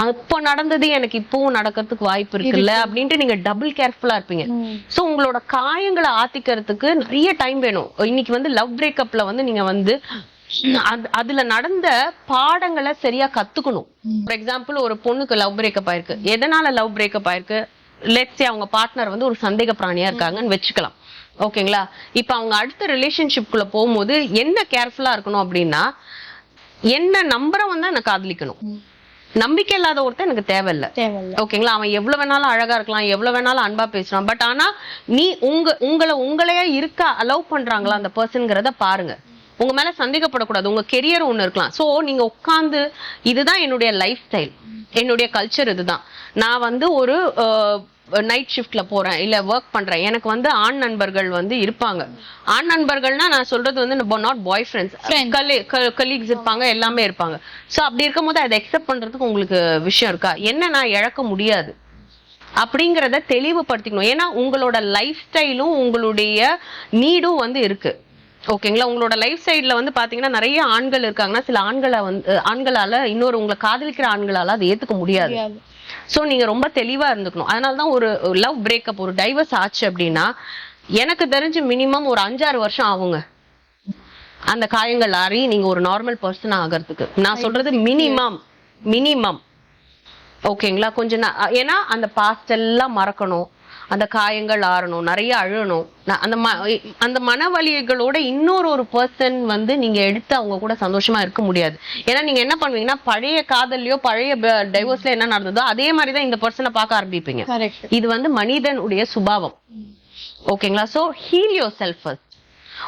அப்ப நடந்தது எனக்கு இப்பவும் நடக்கிறதுக்கு வாய்ப்பு இருக்குல்ல அப்படின்ட்டு நீங்க டபுள் கேர்ஃபுல்லா இருப்பீங்க. சோ உங்களோட காயங்களை ஆத்திக்கிறதுக்கு நிறைய டைம் வேணும். இன்னைக்கு வந்து லவ் பிரேக்கப்ல வந்து நீங்க வந்து அதுல நடந்த பாடங்களை சரியா கத்துக்கணும். ஃபார் எக்ஸாம்பிள் ஒரு பொண்ணுக்கு லவ் பிரேக்கப் ஆயிருக்கு, எதனால லவ் பிரேக்கப் ஆயிருக்கு, லெட்ஸ் சே அவங்க பார்ட்னர் வந்து ஒரு சந்தேக பிராணியா இருக்காங்கன்னு வச்சுக்கலாம். ஓகேங்களா? இப்ப அவங்க அடுத்த ரிலேஷன்ஷிப்குள்ள போகும்போது என்ன கேர்ஃபுல்லா இருக்கணும் அப்படின்னா, என்ன நம்புறவன் தான் எனக்கு காதலிக்கணும், நம்பிக்கை இல்லாத ஒருத்தர் எனக்கு தேவையில்லை. ஓகேங்களா? அவன் எவ்வளவு வேணாலும் அழகா இருக்கலாம், எவ்வளவு வேணாலும் அன்பா பேசுறான், பட் ஆனா நீ உங்களையே இருக்க அலோவ் பண்றாங்களா அந்த பர்சன்ங்கிறத பாருங்க. உங்க மேல சந்தேகப்படக்கூடாது. உங்க கெரியர் ஒண்ணு இருக்கலாம். சோ நீங்க உட்கார்ந்து இதுதான் என்னுடைய லைஃப் ஸ்டைல், என்னுடைய கல்ச்சர் இதுதான், நான் வந்து ஒரு நைட் ஷிஃப்ட்ல போறேன் இல்ல ஒர்க் பண்றேன், எனக்கு வந்து ஆண் நண்பர்கள் வந்து இருப்பாங்க. ஆண் நண்பர்கள்னா நான் சொல்றது வந்து நாட் பாய் ஃப்ரெண்ட்ஸ், கலீக்ஸ் இருப்பாங்க, எல்லாமே இருப்பாங்க. சோ அப்படி இருக்கும் போது அதை அக்செப்ட் பண்றதுக்கு உங்களுக்கு விஷயம் இருக்கா, என்ன நான் இழக்க முடியாது அப்படிங்கறத தெளிவுபடுத்திக்கணும். ஏன்னா உங்களோட லைஃப் ஸ்டைலும் உங்களுடைய நீடும் வந்து இருக்கு. ஓகேங்களா? உங்களோட லைஃப் சைட்ல வந்து பாத்தீங்கன்னா நிறைய ஆண்கள் இருக்காங்கன்னா, சில ஆண்களால இன்னொரு உங்களை காதலிக்கிற ஆண்களால அதை ஏத்துக்க முடியாது. சோ நீங்க ரொம்ப தெளிவா இருந்துக்கணும். அதனாலதான் ஒரு லவ் பிரேக்கப், ஒரு டைவர்ஸ் ஆச்சு அப்படின்னா எனக்கு தெரிஞ்சு மினிமம் ஒரு 5-6 வருஷம் ஆகுங்க அந்த காயங்கள் ஆறி நீங்க ஒரு நார்மல் பர்சன் ஆகிறதுக்கு. நான் சொல்றது மினிமம். ஓகேங்களா? கொஞ்சம் ஏன்னா அந்த பாஸ்ட் எல்லாம் மறக்கணும், அந்த காயங்கள் ஆறணும், நிறைய அழணும். அந்த மனவலிகளோட இன்னொரு பர்சன் வந்து நீங்க எடுத்து அவங்க கூட சந்தோஷமா இருக்க முடியாது. ஏன்னா நீங்க என்ன பண்ணுவீங்கன்னா, பழைய காதல்லையோ பழைய டைவோர்ஸ்ல என்ன நடந்ததோ அதே மாதிரிதான் இந்த பர்சனை பார்க்க ஆரம்பிப்பீங்க. இது வந்து மனிதனுடைய சுபாவம். ஓகேங்களா? So heel your self first.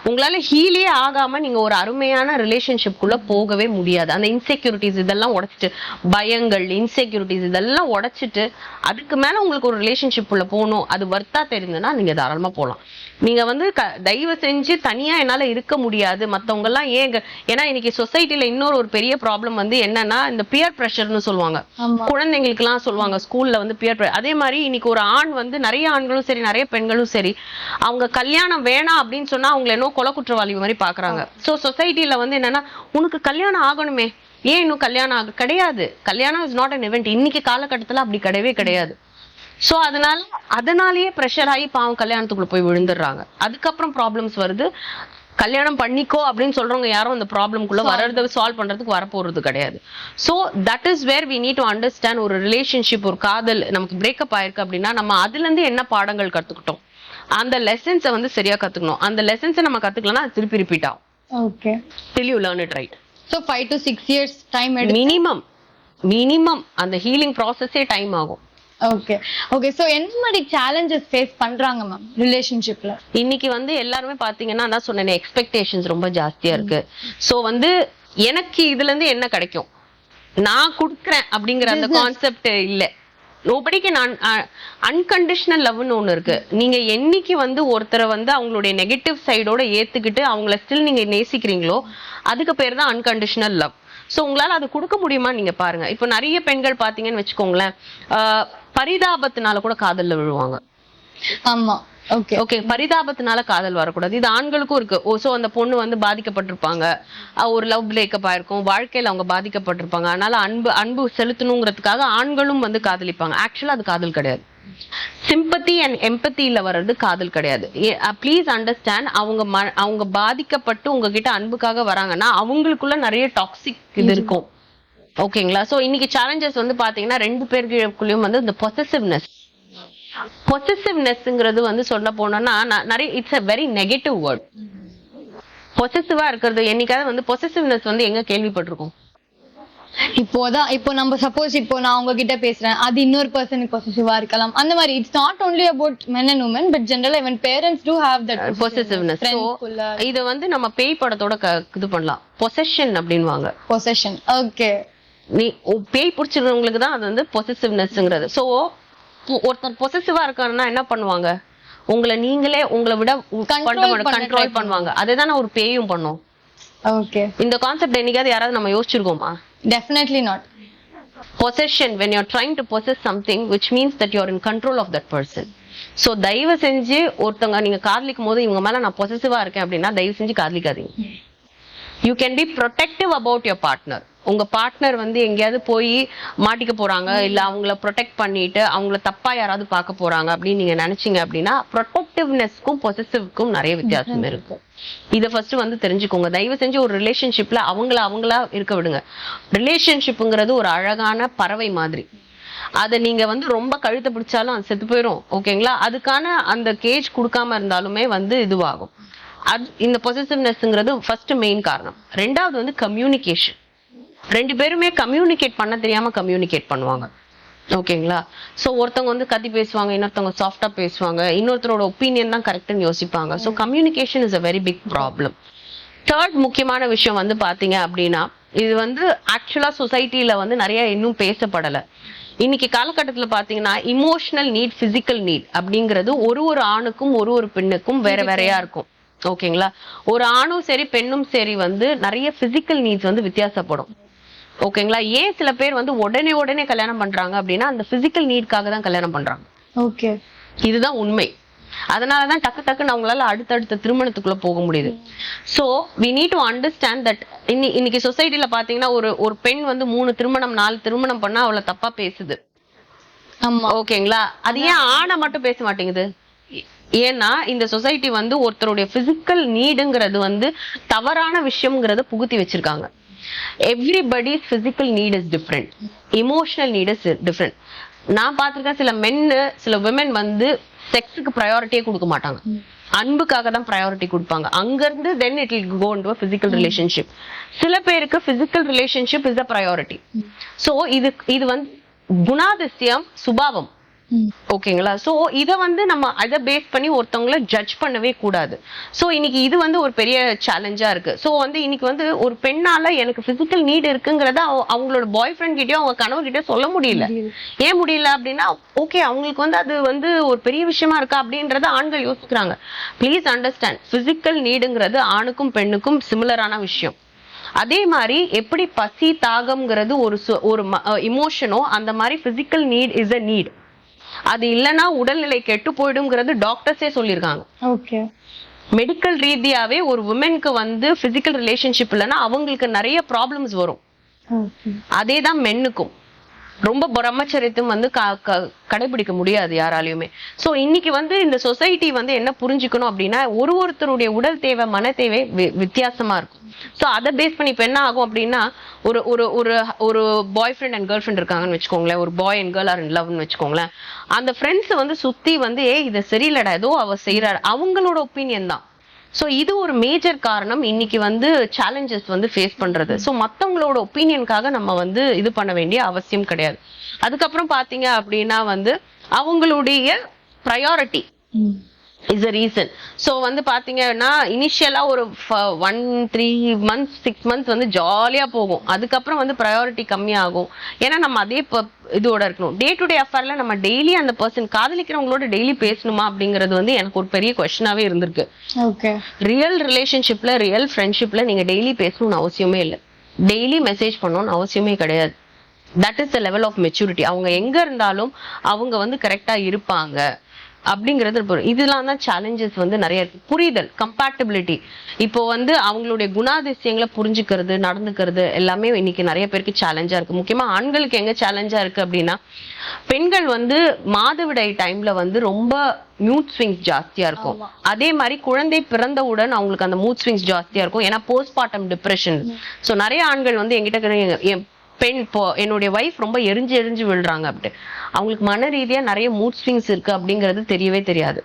உங்களால ஹீலே ஆகாம நீங்க ஒரு அருமையான ரிலேஷன்ஷிப் குள்ள போகவே முடியாது. அந்த இன்செக்யூரிட்டிஸ் இதெல்லாம் உடைச்சிட்டு, பயங்கள், இன்செக்யூரிட்டிஸ் இதெல்லாம் உடைச்சிட்டு அதுக்கு மேல உங்களுக்கு ஒரு ரிலேஷன்ஷிப் உள்ள போகணும், அது வர்த்தா தெரிஞ்சதுன்னா நீங்க தாராளமா போகலாம். நீங்க வந்து தயவு செஞ்சு தனியா என்னால இருக்க முடியாது, மத்தவங்க எல்லாம் ஏன்னா இன்னைக்கு சொசைட்டில இன்னொரு பெரிய ப்ராப்ளம் வந்து என்னன்னா, இந்த பியர் பிரஷர்னு சொல்லுவாங்க. குழந்தைங்களுக்கு எல்லாம் சொல்லுவாங்க ஸ்கூல்ல வந்து பியர். அதே மாதிரி இன்னைக்கு ஒரு ஆண் வந்து, நிறைய ஆண்களும் சரி நிறைய பெண்களும் சரி, அவங்க கல்யாணம் வேணாம் அப்படின்னு சொன்னா அவங்களை என்ன கொலை குற்றவாளி மாதிரி பாக்குறாங்க. சோ சொசைட்டில வந்து என்னன்னா, உனக்கு கல்யாணம் ஆகணுமே, ஏன் இன்னும் கல்யாணம் கிடையாது. கல்யாணம் இஸ் நாட் அன் இவெண்ட். இன்னைக்கு காலகட்டத்துல அப்படி கிடையவே கிடையாது. சோ அதனாலேயே ப்ரெஷர் ஆகி பாவம் கல்யாணத்துக்குள்ள போய் விழுந்துடுறாங்க. அதுக்கப்புறம் ப்ராப்ளம்ஸ் வருது. கல்யாணம் பண்ணிக்கோ அப்படின்னு சொல்றவங்க யாரும் அந்த ப்ராப்ளம்குள்ள வர்றத சால்வ் பண்றதுக்கு வரப்போறது கிடையாது. So that is where we need to understand. ஒரு ரிலேஷன்ஷிப், ஒரு காதல் நமக்கு பிரேக்கப் ஆயிருக்கு அப்படின்னா நம்ம அதுல இருந்து என்ன பாடங்கள் கத்துக்கிட்டோம், அந்த லெசன்ஸை வந்து சரியா கத்துக்கணும். அந்த லெசன்ஸை நம்ம கத்துக்கலன்னா அது திருப்பி ரிப்பீட் ஆகும். Okay, till you learn it right. So 5 to 6 years time minimum அந்த ஹீலிங் ப்ராசஸே டைம் ஆகும். ஓகே சோ என்ன மாதிரி challenges ஃபேஸ் பண்றாங்க மேம் ரிலேஷன்ஷிப்ல? இன்னைக்கு வந்து எல்லாருமே பாத்தீங்கன்னா, நான் சொன்னேன் எக்ஸ்பெக்டேஷன்ஸ் ரொம்ப ஜாஸ்தியா இருக்கு. சோ வந்து எனக்கு இதுல இருந்து என்ன கிடைக்கும், நான் கொடுக்குறேன் அப்படிங்கிற அந்த கான்செப்ட் இல்ல. நோபடிக்கு நான் அன்கண்டிஷனல் லவ்னு ஒண்ணு இருக்கு. நீங்க என்னைக்கு வந்து ஒருத்தரை வந்து அவங்களுடைய நெகட்டிவ் சைடோட ஏத்துக்கிட்டு அவங்கள ஸ்டில் நீங்க நேசிக்கிறீங்களோ அதுக்கு பேர் தான் அன்கண்டிஷனல் லவ். சோ உங்களால அது கொடுக்க முடியுமா நீங்க பாருங்க. இப்போ நிறைய பெண்கள் பாத்தீங்கன்னு வச்சுக்கோங்களேன், பரிதாபத்தினால கூட காதல்ல விழுவாங்க. ஆமா, ஓகே, பரிதாபத்தினால காதல் வரக்கூடாது. இது ஆண்களுக்கும் இருக்கு. சோ அந்த பொண்ணு வந்து பாதிக்கப்பட்டிருப்பாங்க, ஒரு லவ் பிரேக்கப் ஆயிருக்கும், வாழ்க்கையில அவங்க பாதிக்கப்பட்டிருப்பாங்க, அதனால அன்பு செலுத்தணுங்கிறதுக்காக ஆண்களும் வந்து காதலிப்பாங்க. ஆக்சுவலா அது காதல் கிடையாது. சிம்பத்தி அண்ட் எம்பத்தியில வர்றது காதல் கிடையாது. Please understand. அவங்க பாதிக்கப்பட்டு உங்ககிட்ட அன்புக்காக வராங்கன்னா அவங்களுக்குள்ள நிறைய டாக்ஸிக் இது இருக்கும். ஓகேங்களா? சோ இன்னைக்கு சேலஞ்சஸ் வந்து பாத்தீங்கன்னா 2 பேருக்குள்ளயும் வந்து இந்த பொசசிவ்னஸ்ங்கிறது வந்து சொல்ல போனோம்னா நிறைய it's a very negative word. பொசசிவா இருக்கிறது என்னைக்காவது வந்து பொசசிவ்னஸ் வந்து எங்க கேள்விப்பட்டிருக்கோம்? இப்போ நம்ம சப்போஸ் இப்போ நான் உங்ககிட்ட பேசுறேன், அது இன்னொரு பர்சனுக்கு பொசசிவா இருக்கலாம். அந்த மாதிரி it's not only about men and women but generally even parents do have that possessiveness. So இது வந்து நம்ம பேய் படத்தோட இது பண்ணலாம், பொசஷன் அப்படின்வாங்க. பொசஷன். ஓகே, நீ பேய் பிடிச்சிருக்கவங்களுக்கு தான் அது வந்து பொசசிவ்னஸ்ங்கிறது. சோ ஒருத்தர் பொசசிவா இருக்காருன்னா என்ன பண்ணுவாங்க, உங்களை விட கண்ட்ரோல் பண்ணுவாங்க. அதேதான் ஒரு பேயும் பண்ணும். ஓகே, இந்த கான்செப்ட் என்னைக்காவது யாராவது நம்ம யோசிச்சிருக்கோமா? Definitely not. Possession, when you're trying to possess something, which means that you're in control of that person. So தயவு செஞ்சு ஒருத்தவங்க நீங்க காதலிக்கும் போது இவங்க மேல நான் பொசசிவா இருக்கேன் அப்படின்னா தயவு செஞ்சு காதலிக்காதீங்க. You can be protective about your partner. உங்க பார்ட்னர் வந்து எங்கேயாவது போய் மாட்டிக்க போறாங்க, இல்ல அவங்கள ப்ரொடெக்ட் பண்ணிட்டு அவங்கள தப்பா யாராவது பார்க்க போறாங்க அப்படின்னு நீங்க நினைச்சீங்க அப்படின்னா ப்ரொடெக்டிவ்னஸ்க்கும் பொசசிவ்க்கும் நிறைய வித்தியாசம் இருக்கு. இதை ஃபர்ஸ்ட் வந்து தெரிஞ்சுக்கோங்க. தயவு செஞ்சு ஒரு ரிலேஷன்ஷிப்ல அவங்களா இருக்க விடுங்க. ரிலேஷன்ஷிப்ங்கிறது ஒரு அழகான பறவை மாதிரி. அதை நீங்க வந்து ரொம்ப கழுத்தை பிடிச்சாலும் அது செத்து போயிடும். ஓகேங்களா, அதுக்கான அந்த கேஜ் கொடுக்காம இருந்தாலுமே வந்து இதுவாகும். இந்த பொசசிவ்னஸ்ங்கிறது ஃபர்ஸ்ட் மெயின் காரணம். ரெண்டாவது வந்து கம்யூனிகேஷன். ரெண்டு பேருமே கம்யூனிகேட் பண்ண தெரியாம கம்யூனிகேட் பண்ணுவாங்க. ஓகேங்களா, ஸோ ஒருத்தவங்க வந்து கத்தி பேசுவாங்க, இன்னொருத்தவங்க சாஃப்டா பேசுவாங்க, இன்னொருத்தரோட ஒப்பீனியன் தான் கரெக்ட்னு யோசிப்பாங்க. So communication is a very big problem. Third முக்கியமான விஷயம் வந்து பாத்தீங்க அப்படின்னா, இது வந்து ஆக்சுவலா சொசைட்டில வந்து நிறைய இன்னும் பேசப்படலை. இன்னைக்கு காலகட்டத்தில் பாத்தீங்கன்னா இமோஷனல் நீட், பிசிக்கல் நீட் அப்படிங்கிறது ஒரு ஒரு ஆணுக்கும் ஒரு ஒரு பெண்ணுக்கும் வேற வேறையா இருக்கும். ஓகேங்களா, ஒரு ஆணும் சரி பெண்ணும் சரி வந்து நிறைய பிசிக்கல் நீட்ஸ் வந்து வித்தியாசப்படும். ஓகேங்களா, ஏன் சில பேர் வந்து உடனே கல்யாணம் பண்றாங்க அப்படின்னா அந்த பிசிக்கல் நீட்காக தான் கல்யாணம் பண்றாங்க. ஓகே, இதுதான் உண்மை. அதனாலதான் டக்குன்னு அவங்களால அடுத்தடுத்த திருமணத்துக்குள்ள போக முடியுது. So we need to understand that இன்னைக்கு சொசைட்டில பாத்தீங்கன்னா ஒரு பெண் வந்து 3 திருமணம் 4 திருமணம் பண்ணா அவளை தப்பா பேசுது. ஓகேங்களா, அது ஏன் ஆணை மட்டும் பேச மாட்டேங்குது? ஏன்னா இந்த சொசைட்டி வந்து ஒருத்தருடைய பிசிக்கல் நீடுங்கிறது வந்து தவறான விஷயம்ங்கிறத புகுத்தி வச்சிருக்காங்க. Everybody's physical need is different, emotional need is different. நான் பார்த்திருக்கேன் சில மென்னு சில விமன் வந்து செக்ஸுக்கு ப்ரையாரிட்டியே கொடுக்க மாட்டாங்க, அன்புக்காக தான் ப்ரையாரிட்டி கொடுப்பாங்க. அங்க இருந்து then it will go into a physical relationship. சில பேருக்கு physical relationship is a priority. So இது வந்து குணாதிசயம், சுபாவம். ஓகேங்களா, சோ இத வந்து நம்ம அதை பேஸ் பண்ணி ஒருத்தவங்களை ஜட்ஜ் பண்ணவே கூடாது. சோ இன்னைக்கு இது வந்து ஒரு பெரிய சேலஞ்சா இருக்கு. சோ வந்து இன்னைக்கு வந்து ஒரு பெண்ணால எனக்கு பிசிக்கல் நீட் இருக்குங்கிறத அவங்களோட பாய் ஃப்ரெண்ட் கிட்டயோ அவங்க கணவர்கிட்டயோ சொல்ல முடியல. ஏன் முடியல அப்படின்னா, ஓகே அவங்களுக்கு வந்து அது வந்து ஒரு பெரிய விஷயமா இருக்கா அப்படின்றத ஆண்கள் யோசிக்கிறாங்க. ப்ளீஸ் அண்டர்ஸ்டாண்ட், பிசிக்கல் நீடுங்கிறது ஆணுக்கும் பெண்ணுக்கும் சிமிலரான விஷயம். அதே மாதிரி எப்படி பசி தாகம்ங்கிறது ஒரு இமோஷனோ அந்த மாதிரி physical need is a need. அது இல்லைன்னா உடல்நிலை கெட்டு போயிடும்ங்கிறது டாக்டர்ஸே சொல்லியிருக்காங்க. ஓகே, மெடிக்கல் ரீதியாவே ஒரு உமனுக்கு வந்து பிசிக்கல் ரிலேஷன்ஷிப் இல்லைன்னா அவங்களுக்கு நிறைய ப்ராப்ளம்ஸ் வரும். அதேதான் மென்னுக்கும். ரொம்ப பிரம்மச்சரியத்தும் வந்து கடைபிடிக்க முடியாது யாராலையுமே. சோ இன்னைக்கு வந்து இந்த சொசைட்டி வந்து என்ன புரிஞ்சுக்கணும் அப்படின்னா, ஒருத்தருடைய உடல் தேவை மன தேவை வித்தியாசமா இருக்கும். சோ அதை பேஸ் பண்ணி இப்ப என்ன ஆகும் அப்படின்னா, ஒரு ஒரு ஒரு ஒரு பாய் ஃப்ரெண்ட் அண்ட் கேர்ள் ஃப்ரெண்ட் இருக்காங்கன்னு வச்சுக்கோங்களேன், ஒரு பாய் அண்ட் கேர்ள் ஆர் இன் லவ்னு வச்சுக்கோங்களேன். அந்த ஃப்ரெண்ட்ஸ் வந்து சுத்தி வந்து இது சரியில்லடா ஏதோ அவ செய்யறாரு, அவங்களோட ஒப்பீனியன் தான். சோ இது ஒரு மேஜர் காரணம் இன்னைக்கு வந்து சேலஞ்சஸ் வந்து ஃபேஸ் பண்றது. சோ மத்தவங்களோட ஒப்பீனியனுக்காக நம்ம வந்து இது பண்ண வேண்டிய அவசியம் கிடையாது. அதுக்கப்புறம் பாத்தீங்க அப்படின்னா வந்து அவங்களுடைய priority is a reason. So வந்து பாத்தீங்கன்னா இனிஷியலா ஒரு 1-3 months 6 months வந்து ஜாலியா போகும். அதுக்கப்புறம் வந்து ப்ரையாரிட்டி கம்மியாகும். ஏன்னா நம்ம அதே இதோட இருக்கணும். டே டு டே அஃபேர்ல நம்ம டெய்லி அந்த பர்சன் காதலிக்கிறவங்களோட டெய்லி பேசணுமா அப்படிங்கிறது வந்து எனக்கு ஒரு பெரிய கொஸ்டினாவே இருந்திருக்கு. ரியல் ரிலேஷன்ஷிப்ல ரியல் ஃப்ரெண்ட்ஷிப்ல நீங்க டெய்லி பேசணும்னு அவசியமே இல்லை, டெய்லி மெசேஜ் பண்ணணும்னு அவசியமே கிடையாது. That is the level of maturity. அவங்க எங்க இருந்தாலும் அவங்க வந்து கரெக்டா இருப்பாங்க அப்படிங்கிறது. இதெல்லாம் தான் சேலஞ்சஸ் வந்து நிறைய இருக்கு. புரிதல், கம்பேட்டபிலிட்டி. இப்போ வந்து அவங்களுடைய குணாதிசயங்களை புரிஞ்சுக்கிறது, நடந்துக்கிறது எல்லாமே இன்னைக்கு நிறைய பேருக்கு சேலஞ்சா இருக்கு. முக்கியமா ஆண்களுக்கு எங்க சேலஞ்சா இருக்கு அப்படின்னா, பெண்கள் வந்து மாதவிடாய் டைம்ல வந்து ரொம்ப மூட் ஸ்விங்ஸ் ஜாஸ்தியா இருக்கும். அதே மாதிரி குழந்தை பிறந்தவுடன் அவங்களுக்கு அந்த மூட் ஸ்விங்ஸ் ஜாஸ்தியா இருக்கும். ஏன்னா போஸ்ட்மார்ட்டம் டிப்ரெஷன். ஸோ நிறைய ஆண்கள் வந்து என்கிட்ட பெண் என்னுடைய வைஃப் ரொம்ப எரிஞ்சு விழுறாங்க அப்படி, அவங்களுக்கு மன ரீதியா நிறைய மூட் ஸ்விங்ஸ் இருக்கு அப்படிங்கிறது தெரியவே தெரியாது.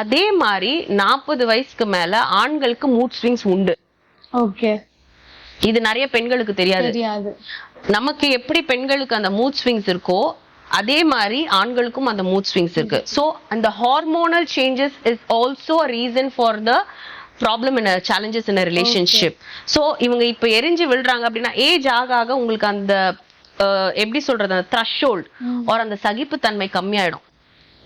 அதே மாதிரி 40 வயசுக்கு மேல ஆண்களுக்கு மூட் ஸ்விங்ஸ் உண்டு. ஓகே, இது நிறைய பெண்களுக்கு தெரியாது. நமக்கு எப்படி பெண்களுக்கு அந்த மூட் ஸ்விங்ஸ் இருக்கோ அதே மாதிரி ஆண்களுக்கும் அந்த மூட் ஸ்விங்ஸ் இருக்கு. ஸோ அந்த hormonal changes is also a reason for the problem in a challenges in a relationship. So இவங்க இப்ப எரிஞ்சு விழுறாங்க அப்படின்னா ஏஜ் ஆக உங்களுக்கு அந்த எப்படி சொல்றது, அந்த த்ரெஷ்ஹோல்ட் ஆர் அந்த சகிப்பு தன்மை கம்மியாயிடும்.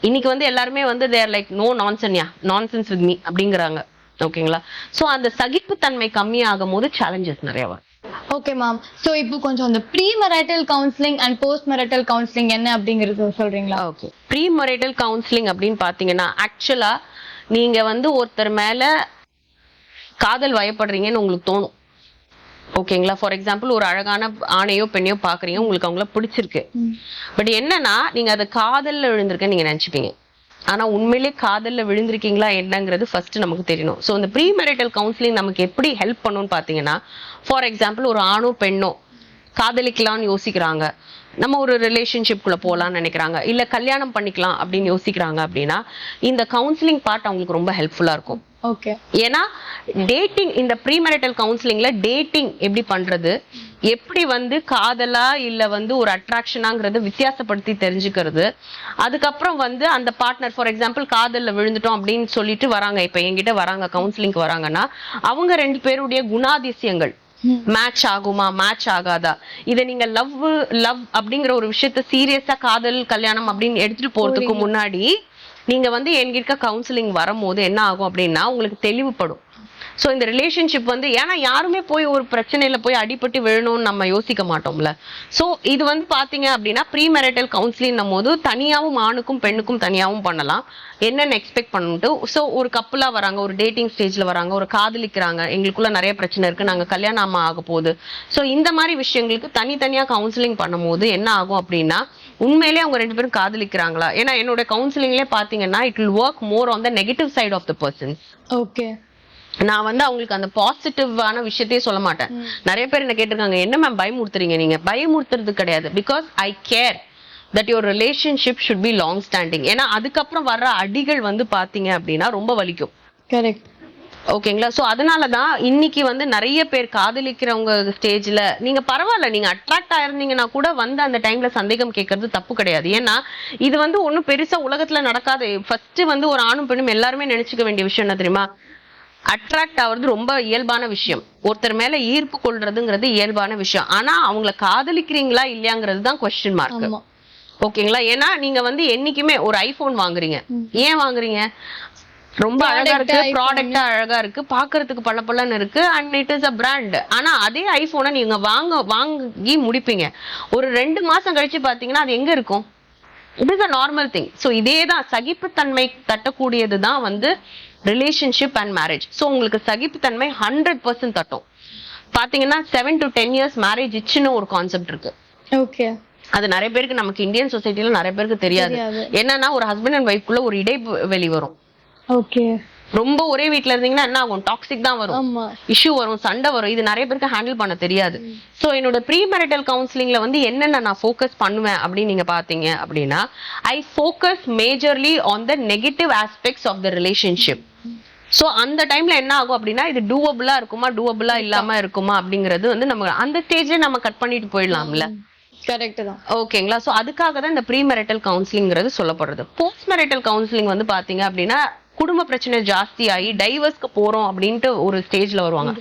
இன்னைக்கு வந்து எல்லாருமே வந்து they're like no nonsense with me அப்படிங்கிறாங்க. ஓகேங்களா, சோ அந்த சகிப்பு தன்மை கம்மியாகும் போது சேலஞ்சஸ் நிறைய வரும். ஓகே மேம், சோ இப்போ கொஞ்சம் அந்த pre marital counselling and post marital counselling என்ன அப்படிங்கறது சொல்றீங்களா? ஓகே, ப்ரீ மெரிட்டல் கவுன்சிலிங் அப்படின்னு பாத்தீங்கன்னா, ஆக்சுவலா நீங்க வந்து ஒருத்தர் மேல காதல் வயப்படுறீங்கன்னு உங்களுக்கு தோணும். ஓகேங்களா, ஃபார் எக்ஸாம்பிள் ஒரு அழகான ஆணையோ பெண்ணையோ பாக்குறீங்க, உங்களுக்கு அவங்கள பிடிச்சிருக்கு. பட் என்னன்னா நீங்க அதை காதல்ல விழுந்திருக்கேன்னு நீங்க நினைச்சுப்பீங்க. ஆனா உண்மையிலேயே காதல்ல விழுந்திருக்கீங்களா என்னங்கிறது ஃபர்ஸ்ட் நமக்கு தெரியணும். ஸோ இந்த ப்ரீ மெரிட்டல் கவுன்சிலிங் நமக்கு எப்படி ஹெல்ப் பண்ணுன்னு பாத்தீங்கன்னா, ஃபார் எக்ஸாம்பிள் ஒரு ஆணோ பெண்ணோ காதலிக்கலாம்னு யோசிக்கிறாங்க, நம்ம ஒரு ரிலேஷன்ஷிப்குள்ள போகலாம்னு நினைக்கிறாங்க, இல்ல கல்யாணம் பண்ணிக்கலாம் அப்படின்னு யோசிக்கிறாங்க அப்படின்னா இந்த கவுன்சிலிங் பார்ட் அவங்களுக்கு ரொம்ப ஹெல்ப்ஃபுல்லா இருக்கும். ஓகே. ஏன்னா டேட்டிங், இந்த ப்ரீமேரிட்டல் கவுன்சிலிங்ல டேட்டிங் எப்படி பண்றது, எப்படி வந்து காதலா இல்ல வந்து ஒரு அட்ராக்ஷனாங்கிறது வித்தியாசப்படுத்தி தெரிஞ்சுக்கிறது, அதுக்கப்புறம் வந்து அந்த பார்ட்னர் ஃபார் எக்ஸாம்பிள் காதல்ல விழுந்துட்டோம் அப்படின்னு சொல்லிட்டு வராங்க, இப்ப என்கிட்ட வராங்க கவுன்சிலிங்க்கு வராங்கன்னா அவங்க 2 பேருடைய குணாதிசயங்கள் மேட்ச் ஆகுமா மேட்ச் ஆகாதா, இதை நீங்க லவ் அப்படிங்கிற ஒரு விஷயத்த சீரியஸா காதல் கல்யாணம் அப்படின்னு எடுத்துட்டு போறதுக்கு முன்னாடி நீங்க வந்து என்கிட்ட கவுன்சிலிங் வரும்போது என்ன ஆகும் அப்படின்னா உங்களுக்கு தெளிவுபடும். ஸோ இந்த ரிலேஷன்ஷிப் வந்து ஏன்னா யாருமே போய் ஒரு பிரச்சனையில போய் அடிபட்டு விழணும்னு நம்ம யோசிக்க மாட்டோம்ல. ஸோ இது வந்து பாத்தீங்க அப்படின்னா ப்ரீமேரிட்டல் கவுன்சிலிங் போது தனியாவும் ஆணுக்கும் பெண்ணுக்கும் தனியாவும் பண்ணலாம், என்னென்ன எக்ஸ்பெக்ட் பண்ணிட்டு. ஸோ ஒரு கப்பலா வராங்க, ஒரு டேட்டிங் ஸ்டேஜ்ல வராங்க, ஒரு காதலிக்கிறாங்க, எங்களுக்குள்ள நிறைய பிரச்சனை இருக்கு, நாங்க கல்யாணம் ஆக போகுது. ஸோ இந்த மாதிரி விஷயங்களுக்கு தனித்தனியா கவுன்சிலிங் பண்ணும்போது என்ன ஆகும் அப்படின்னா உண்மையிலேயே அவங்க 2 பேரும் காதலிக்கிறாங்களா, ஏன்னா என்னோட கவுன்சிலிங்லேயே பாத்தீங்கன்னா it will work more on the negative side of the person. Okay. நான் வந்து அவங்களுக்கு அந்த பாசிட்டிவான விஷயத்தையே சொல்ல மாட்டேன். நிறைய பேர் என்ன கேட்டிருக்காங்க, என்ன மேம் பயமுறுத்துறீங்க, நீங்க பயமுறுத்துறது கிடையாது, because I care that your relationship should be long standing. ஏன்னா அதுக்கப்புறம் வர்ற அடிகள் வந்து பாத்தீங்க அப்படின்னா ரொம்ப வலிக்கும். கரெக்ட். ஓகேங்களா. ஸோ அதனாலதான் இன்னைக்கு வந்து நிறைய பேர் காதலிக்கிறவங்க ஸ்டேஜ்ல நீங்க பரவாயில்ல, நீங்க அட்ராக்ட் ஆயிருந்தீங்கன்னா கூட வந்து அந்த டைம்ல சந்தேகம் கேட்கறது தப்பு கிடையாது. ஏன்னா இது வந்து ஒன்னும் பெருசா உலகத்துல நடக்காது. ஃபர்ஸ்ட் வந்து ஒரு ஆணும் பெண்ணும் எல்லாருமே நினைச்சுக்க வேண்டிய விஷயம் என்ன தெரியுமா, அட்ராக்ட் ஆகுறது ரொம்ப இயல்பான விஷயம், ஒருத்தர் மேல ஈர்ப்பு கொள்றதுங்கிறது இயல்பான விஷயம். ஆனா அவங்கள காதலிக்கிறீங்களா இல்லையாங்கிறது தான் கொஸ்டின் மார்க். ஓகேங்களா. ஏன்னா நீங்க வந்து என்னைக்குமே ஒரு ஐபோன் வாங்குறீங்க, ஏன் வாங்குறீங்க, ரொம்ப அழகா இருக்கு, ப்ராடக்டா அழகா இருக்கு, பாக்குறதுக்கு பளபளன்னு இருக்கு, and it is a brand. ஆனா அதே ஐபோனை நீங்க வாங்கி முடிப்பீங்க, ஒரு 2 மாசம் கழிச்சு பாத்தீங்கன்னா அது எங்க இருக்கும், it is a normal thing. So இதேதான் சகிப்புத்தன்மை தட்டக்கூடியது தான் வந்து ரிலேஷன்ஷிப் அண்ட் மேரேஜ். ஸோ உங்களுக்கு சகிப்புத்தன்மை 100% தட்டும். பாத்தீங்கன்னா 7 to 10 years மேரேஜ் இச்சுன்னு ஒரு கான்செப்ட் இருக்கு. ஓகே. அது நிறைய பேருக்கு நமக்கு இந்தியன் சொசைட்டில நிறைய பேருக்கு தெரியாது. என்னன்னா ஒரு ஹஸ்பண்ட் அண்ட் ஒய்ஃப்குள்ள ஒரு இடைவெளி வரும். ஓகே. ரொம்ப ஒரே வீட்ல இருந்தீங்கன்னா என்ன ஆகும், டாக்ஸிக் தான் வரும், இஷ்யூ வரும், சண்டை வரும். இது நிறைய பேருக்கு ஹேண்டில் பண்ண தெரியாது. சோ என்னோட ப்ரீமேரிட்டல் கவுன்சிலிங்ல வந்து என்னென்ன நான் ஃபோக்கஸ் பண்ணுவேன் அப்படின்னு நீங்க பாத்தீங்க அப்படின்னா I focus majorly on the negative aspects of the relationship. So அந்த டைம்ல என்ன ஆகும் அப்படின்னா இது டூவபிளா இருக்குமா டூவபிளா இல்லாம இருக்குமா அப்படிங்கிறது வந்து நம்ம அந்த ஸ்டேஜ்ல நம்ம கட் பண்ணிட்டு போயிடலாம்ல. கரெக்ட் தான். ஓகேங்களா. சோ அதுக்காக தான் இந்த ப்ரீமேரிட்டல் கவுன்சிலிங்கிறது சொல்லப்படுறது. போஸ்ட் மேரிட்டல் கவுன்சிலிங் வந்து பாத்தீங்க அப்படின்னா குடும்ப பிரச்சனை ஜாஸ்தி ஆகி டைவர்ஸ்க்கு போறோம் அப்படின்ட்டு ஒரு ஸ்டேஜ்ல வருவாங்க.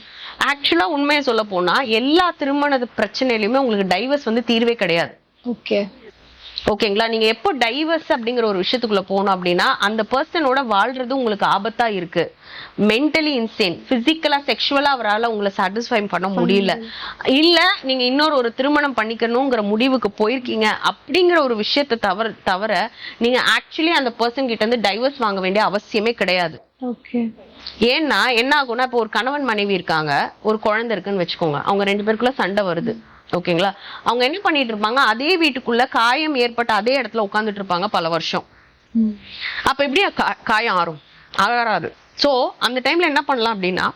ஆக்சுவலா உண்மையை சொல்ல போனா எல்லா திருமண பிரச்சனையிலுமே உங்களுக்கு டைவர்ஸ் வந்து தீர்வே கிடையாது. ஓகே. ஓகேங்களா. நீங்க எப்போ டைவர்ஸ் அப்படிங்கிற ஒரு விஷயத்துக்குள்ள போகணும் அப்படின்னா அந்த பர்சனோட வாழ்றது உங்களுக்கு ஆபத்தா இருக்கு, மென்டலி இன்சேன், பிசிக்கலா செக்ஷுவலா அவரால் உங்களை சாட்டிஸ்ஃபை பண்ண முடியல, இல்ல நீங்க இன்னொரு திருமணம் பண்ணிக்கணுங்கிற முடிவுக்கு போயிருக்கீங்க அப்படிங்கிற ஒரு விஷயத்தை தவிர நீங்க ஆக்சுவலி அந்த பர்சன் கிட்ட இருந்து டைவர்ஸ் வாங்க வேண்டிய அவசியமே கிடையாது. ஓகே. ஏன்னா என்ன ஆகும்னா இப்போ ஒரு கணவன் மனைவி இருக்காங்க, ஒரு குழந்தை இருக்குன்னு வச்சுக்கோங்க, அவங்க 2 பேருக்குள்ள சண்டை வருது. ஓகேங்களா. அவங்க என்ன பண்ணிட்டு இருப்பாங்க, அதே வீட்டுக்குள்ள காயம் ஏற்பட்ட அதே இடத்துல உட்கார்ந்துட்டு இருப்பாங்க பல வருஷம். அப்ப எப்படி காயம் ஆறாது. சோ அந்த டைம்ல என்ன பண்ணலாம் அப்படின்னா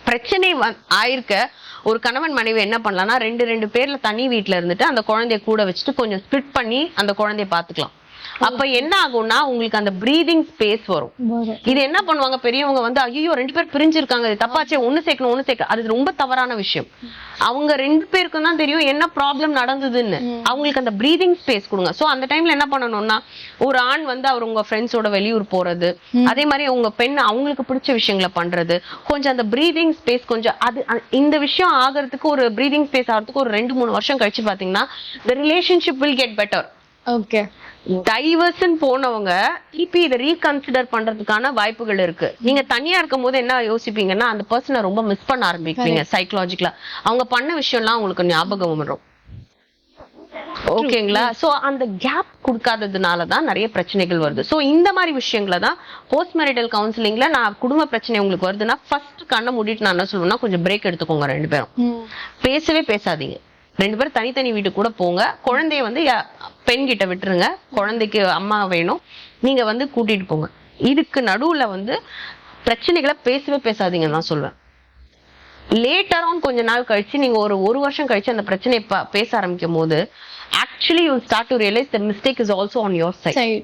பிரச்சனை ஆயிருக்க ஒரு கணவன் மனைவி என்ன பண்ணலாம்னா 2 பேர்ல தனி வீட்டுல இருந்துட்டு அந்த குழந்தைய கூட வச்சுட்டு கொஞ்சம் ஸ்பிளிட் பண்ணி அந்த குழந்தைய பாத்துக்கலாம். அப்ப என்ன ஆகும்னா உங்களுக்கு அந்த பிரீதிங் ஸ்பேஸ் வரும். இது என்ன பண்ணுவாங்க பெரியவங்க வந்து ஐயோ 2 பேர் பிரிஞ்சிருக்காங்க, தப்பாச்சே, ஒண்ணு சேர்க்க, அது ரொம்ப தவறான விஷயம். அவங்க 2 பேருக்கும் தான் தெரியும் என்ன ப்ராப்ளம் நடந்ததுன்னு. அவங்களுக்கு அந்த பிரீதிங் ஸ்பேஸ் கொடுங்க. சோ அந்த டைம்ல என்ன பண்ணணும்னா ஒரு ஆண் வந்து அவர் உங்க ஃப்ரெண்ட்ஸோட வெளியூர் போறது, அதே மாதிரி உங்க பெண் அவங்களுக்கு பிடிச்ச விஷயங்களை பண்றது, கொஞ்சம் அந்த பிரீதிங் ஸ்பேஸ் கொஞ்சம் அது இந்த விஷயம் ஆகிறதுக்கு ஒரு பிரீதிங் ஸ்பேஸ் ஆகிறதுக்கு ஒரு 2-3 வருஷம் கழிச்சு பாத்தீங்கன்னா the relationship will get better. Okay. டைவர்ஸ்ன்னு போனவங்க திருப்பி இதை ரீகன்சிடர் பண்றதுக்கான வாய்ப்புகள் இருக்கு. நீங்க தனியா இருக்கும் போது என்ன யோசிப்பீங்கன்னா அந்த பர்சனை ரொம்ப மிஸ் பண்ண ஆரம்பிப்பீங்க. சைக்கலாஜிக்கலா அவங்க பண்ண விஷயம் எல்லாம் உங்களுக்கு ஞாபகம் வரும். ஓகேங்களா. சோ அந்த கேப் கொடுக்காததுனாலதான் நிறைய பிரச்சனைகள் வருது. சோ இந்த மாதிரி விஷயங்களை தான் போஸ்ட் மேரிட்டல் கவுன்சிலிங்ல நான் குடும்ப பிரச்சனை உங்களுக்கு வருதுன்னா ஃபர்ஸ்ட் கண்ணை மூடிட்டு நான் என்ன சொல்லுவேன்னா கொஞ்சம் பிரேக் எடுத்துக்கோங்க. 2 பேரும் பேசவே பேசாதீங்க, 2 பேரும் தனித்தனி வீட்டுக்கு கூட போங்க. குழந்தைய வந்து பெண் கிட்ட விட்டுருங்க, குழந்தைக்கு அம்மா வேணும், நீங்க வந்து கூட்டிட்டு போங்க. இதுக்கு நடுவுல வந்து பிரச்சனைகளை பேசவே பேசாதீங்கன்னு தான் சொல்லுவேன். லேட்டர் ஆன் கொஞ்ச நாள் கழிச்சு நீங்க ஒரு வருஷம் கழிச்சு அந்த பிரச்சனையை பேச ஆரம்பிக்கும் போது actually you start to realize the mistake is also on your side. சரி.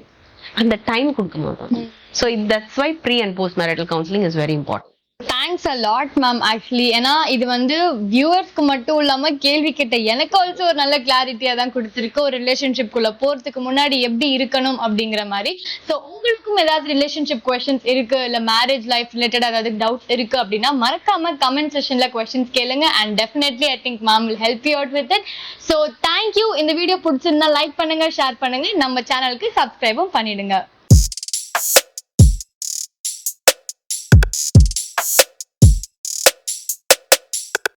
அந்த டைம் கொடுக்கணும். So that's why pre and post marital counseling is very important. Thanks a lot ma'am actually. ஏன்னா இது வந்து வியூவர்ஸ்க்கு மட்டும் இல்லாம கேள்வி கேட்ட எனக்கு ஆல்சோ ஒரு நல்ல கிளாரிட்டியா தான் கொடுத்துருக்கு. ஒரு ரிலேஷன்ஷிப் குள்ள போறதுக்கு முன்னாடி எப்படி இருக்கணும் அப்படிங்கிற மாதிரி. ஸோ உங்களுக்கும் ஏதாவது ரிலேஷன்ஷிப் கொஸ்டின்ஸ் இருக்கு, இல்ல மேரேஜ் லைஃப் ரிலேட்டட் ஏதாவது டவுட் இருக்கு அப்படின்னா மறக்காம கமெண்ட் செஷன்ல கொஸ்டின்ஸ் கேளுங்க. And definitely I think ma'am will help you out with it. So thank you. இந்த வீடியோ பிடிச்சிருந்தா லைக் பண்ணுங்க, ஷேர் பண்ணுங்க, நம்ம சேனலுக்கு சப்ஸ்கிரைபும் பண்ணிடுங்க.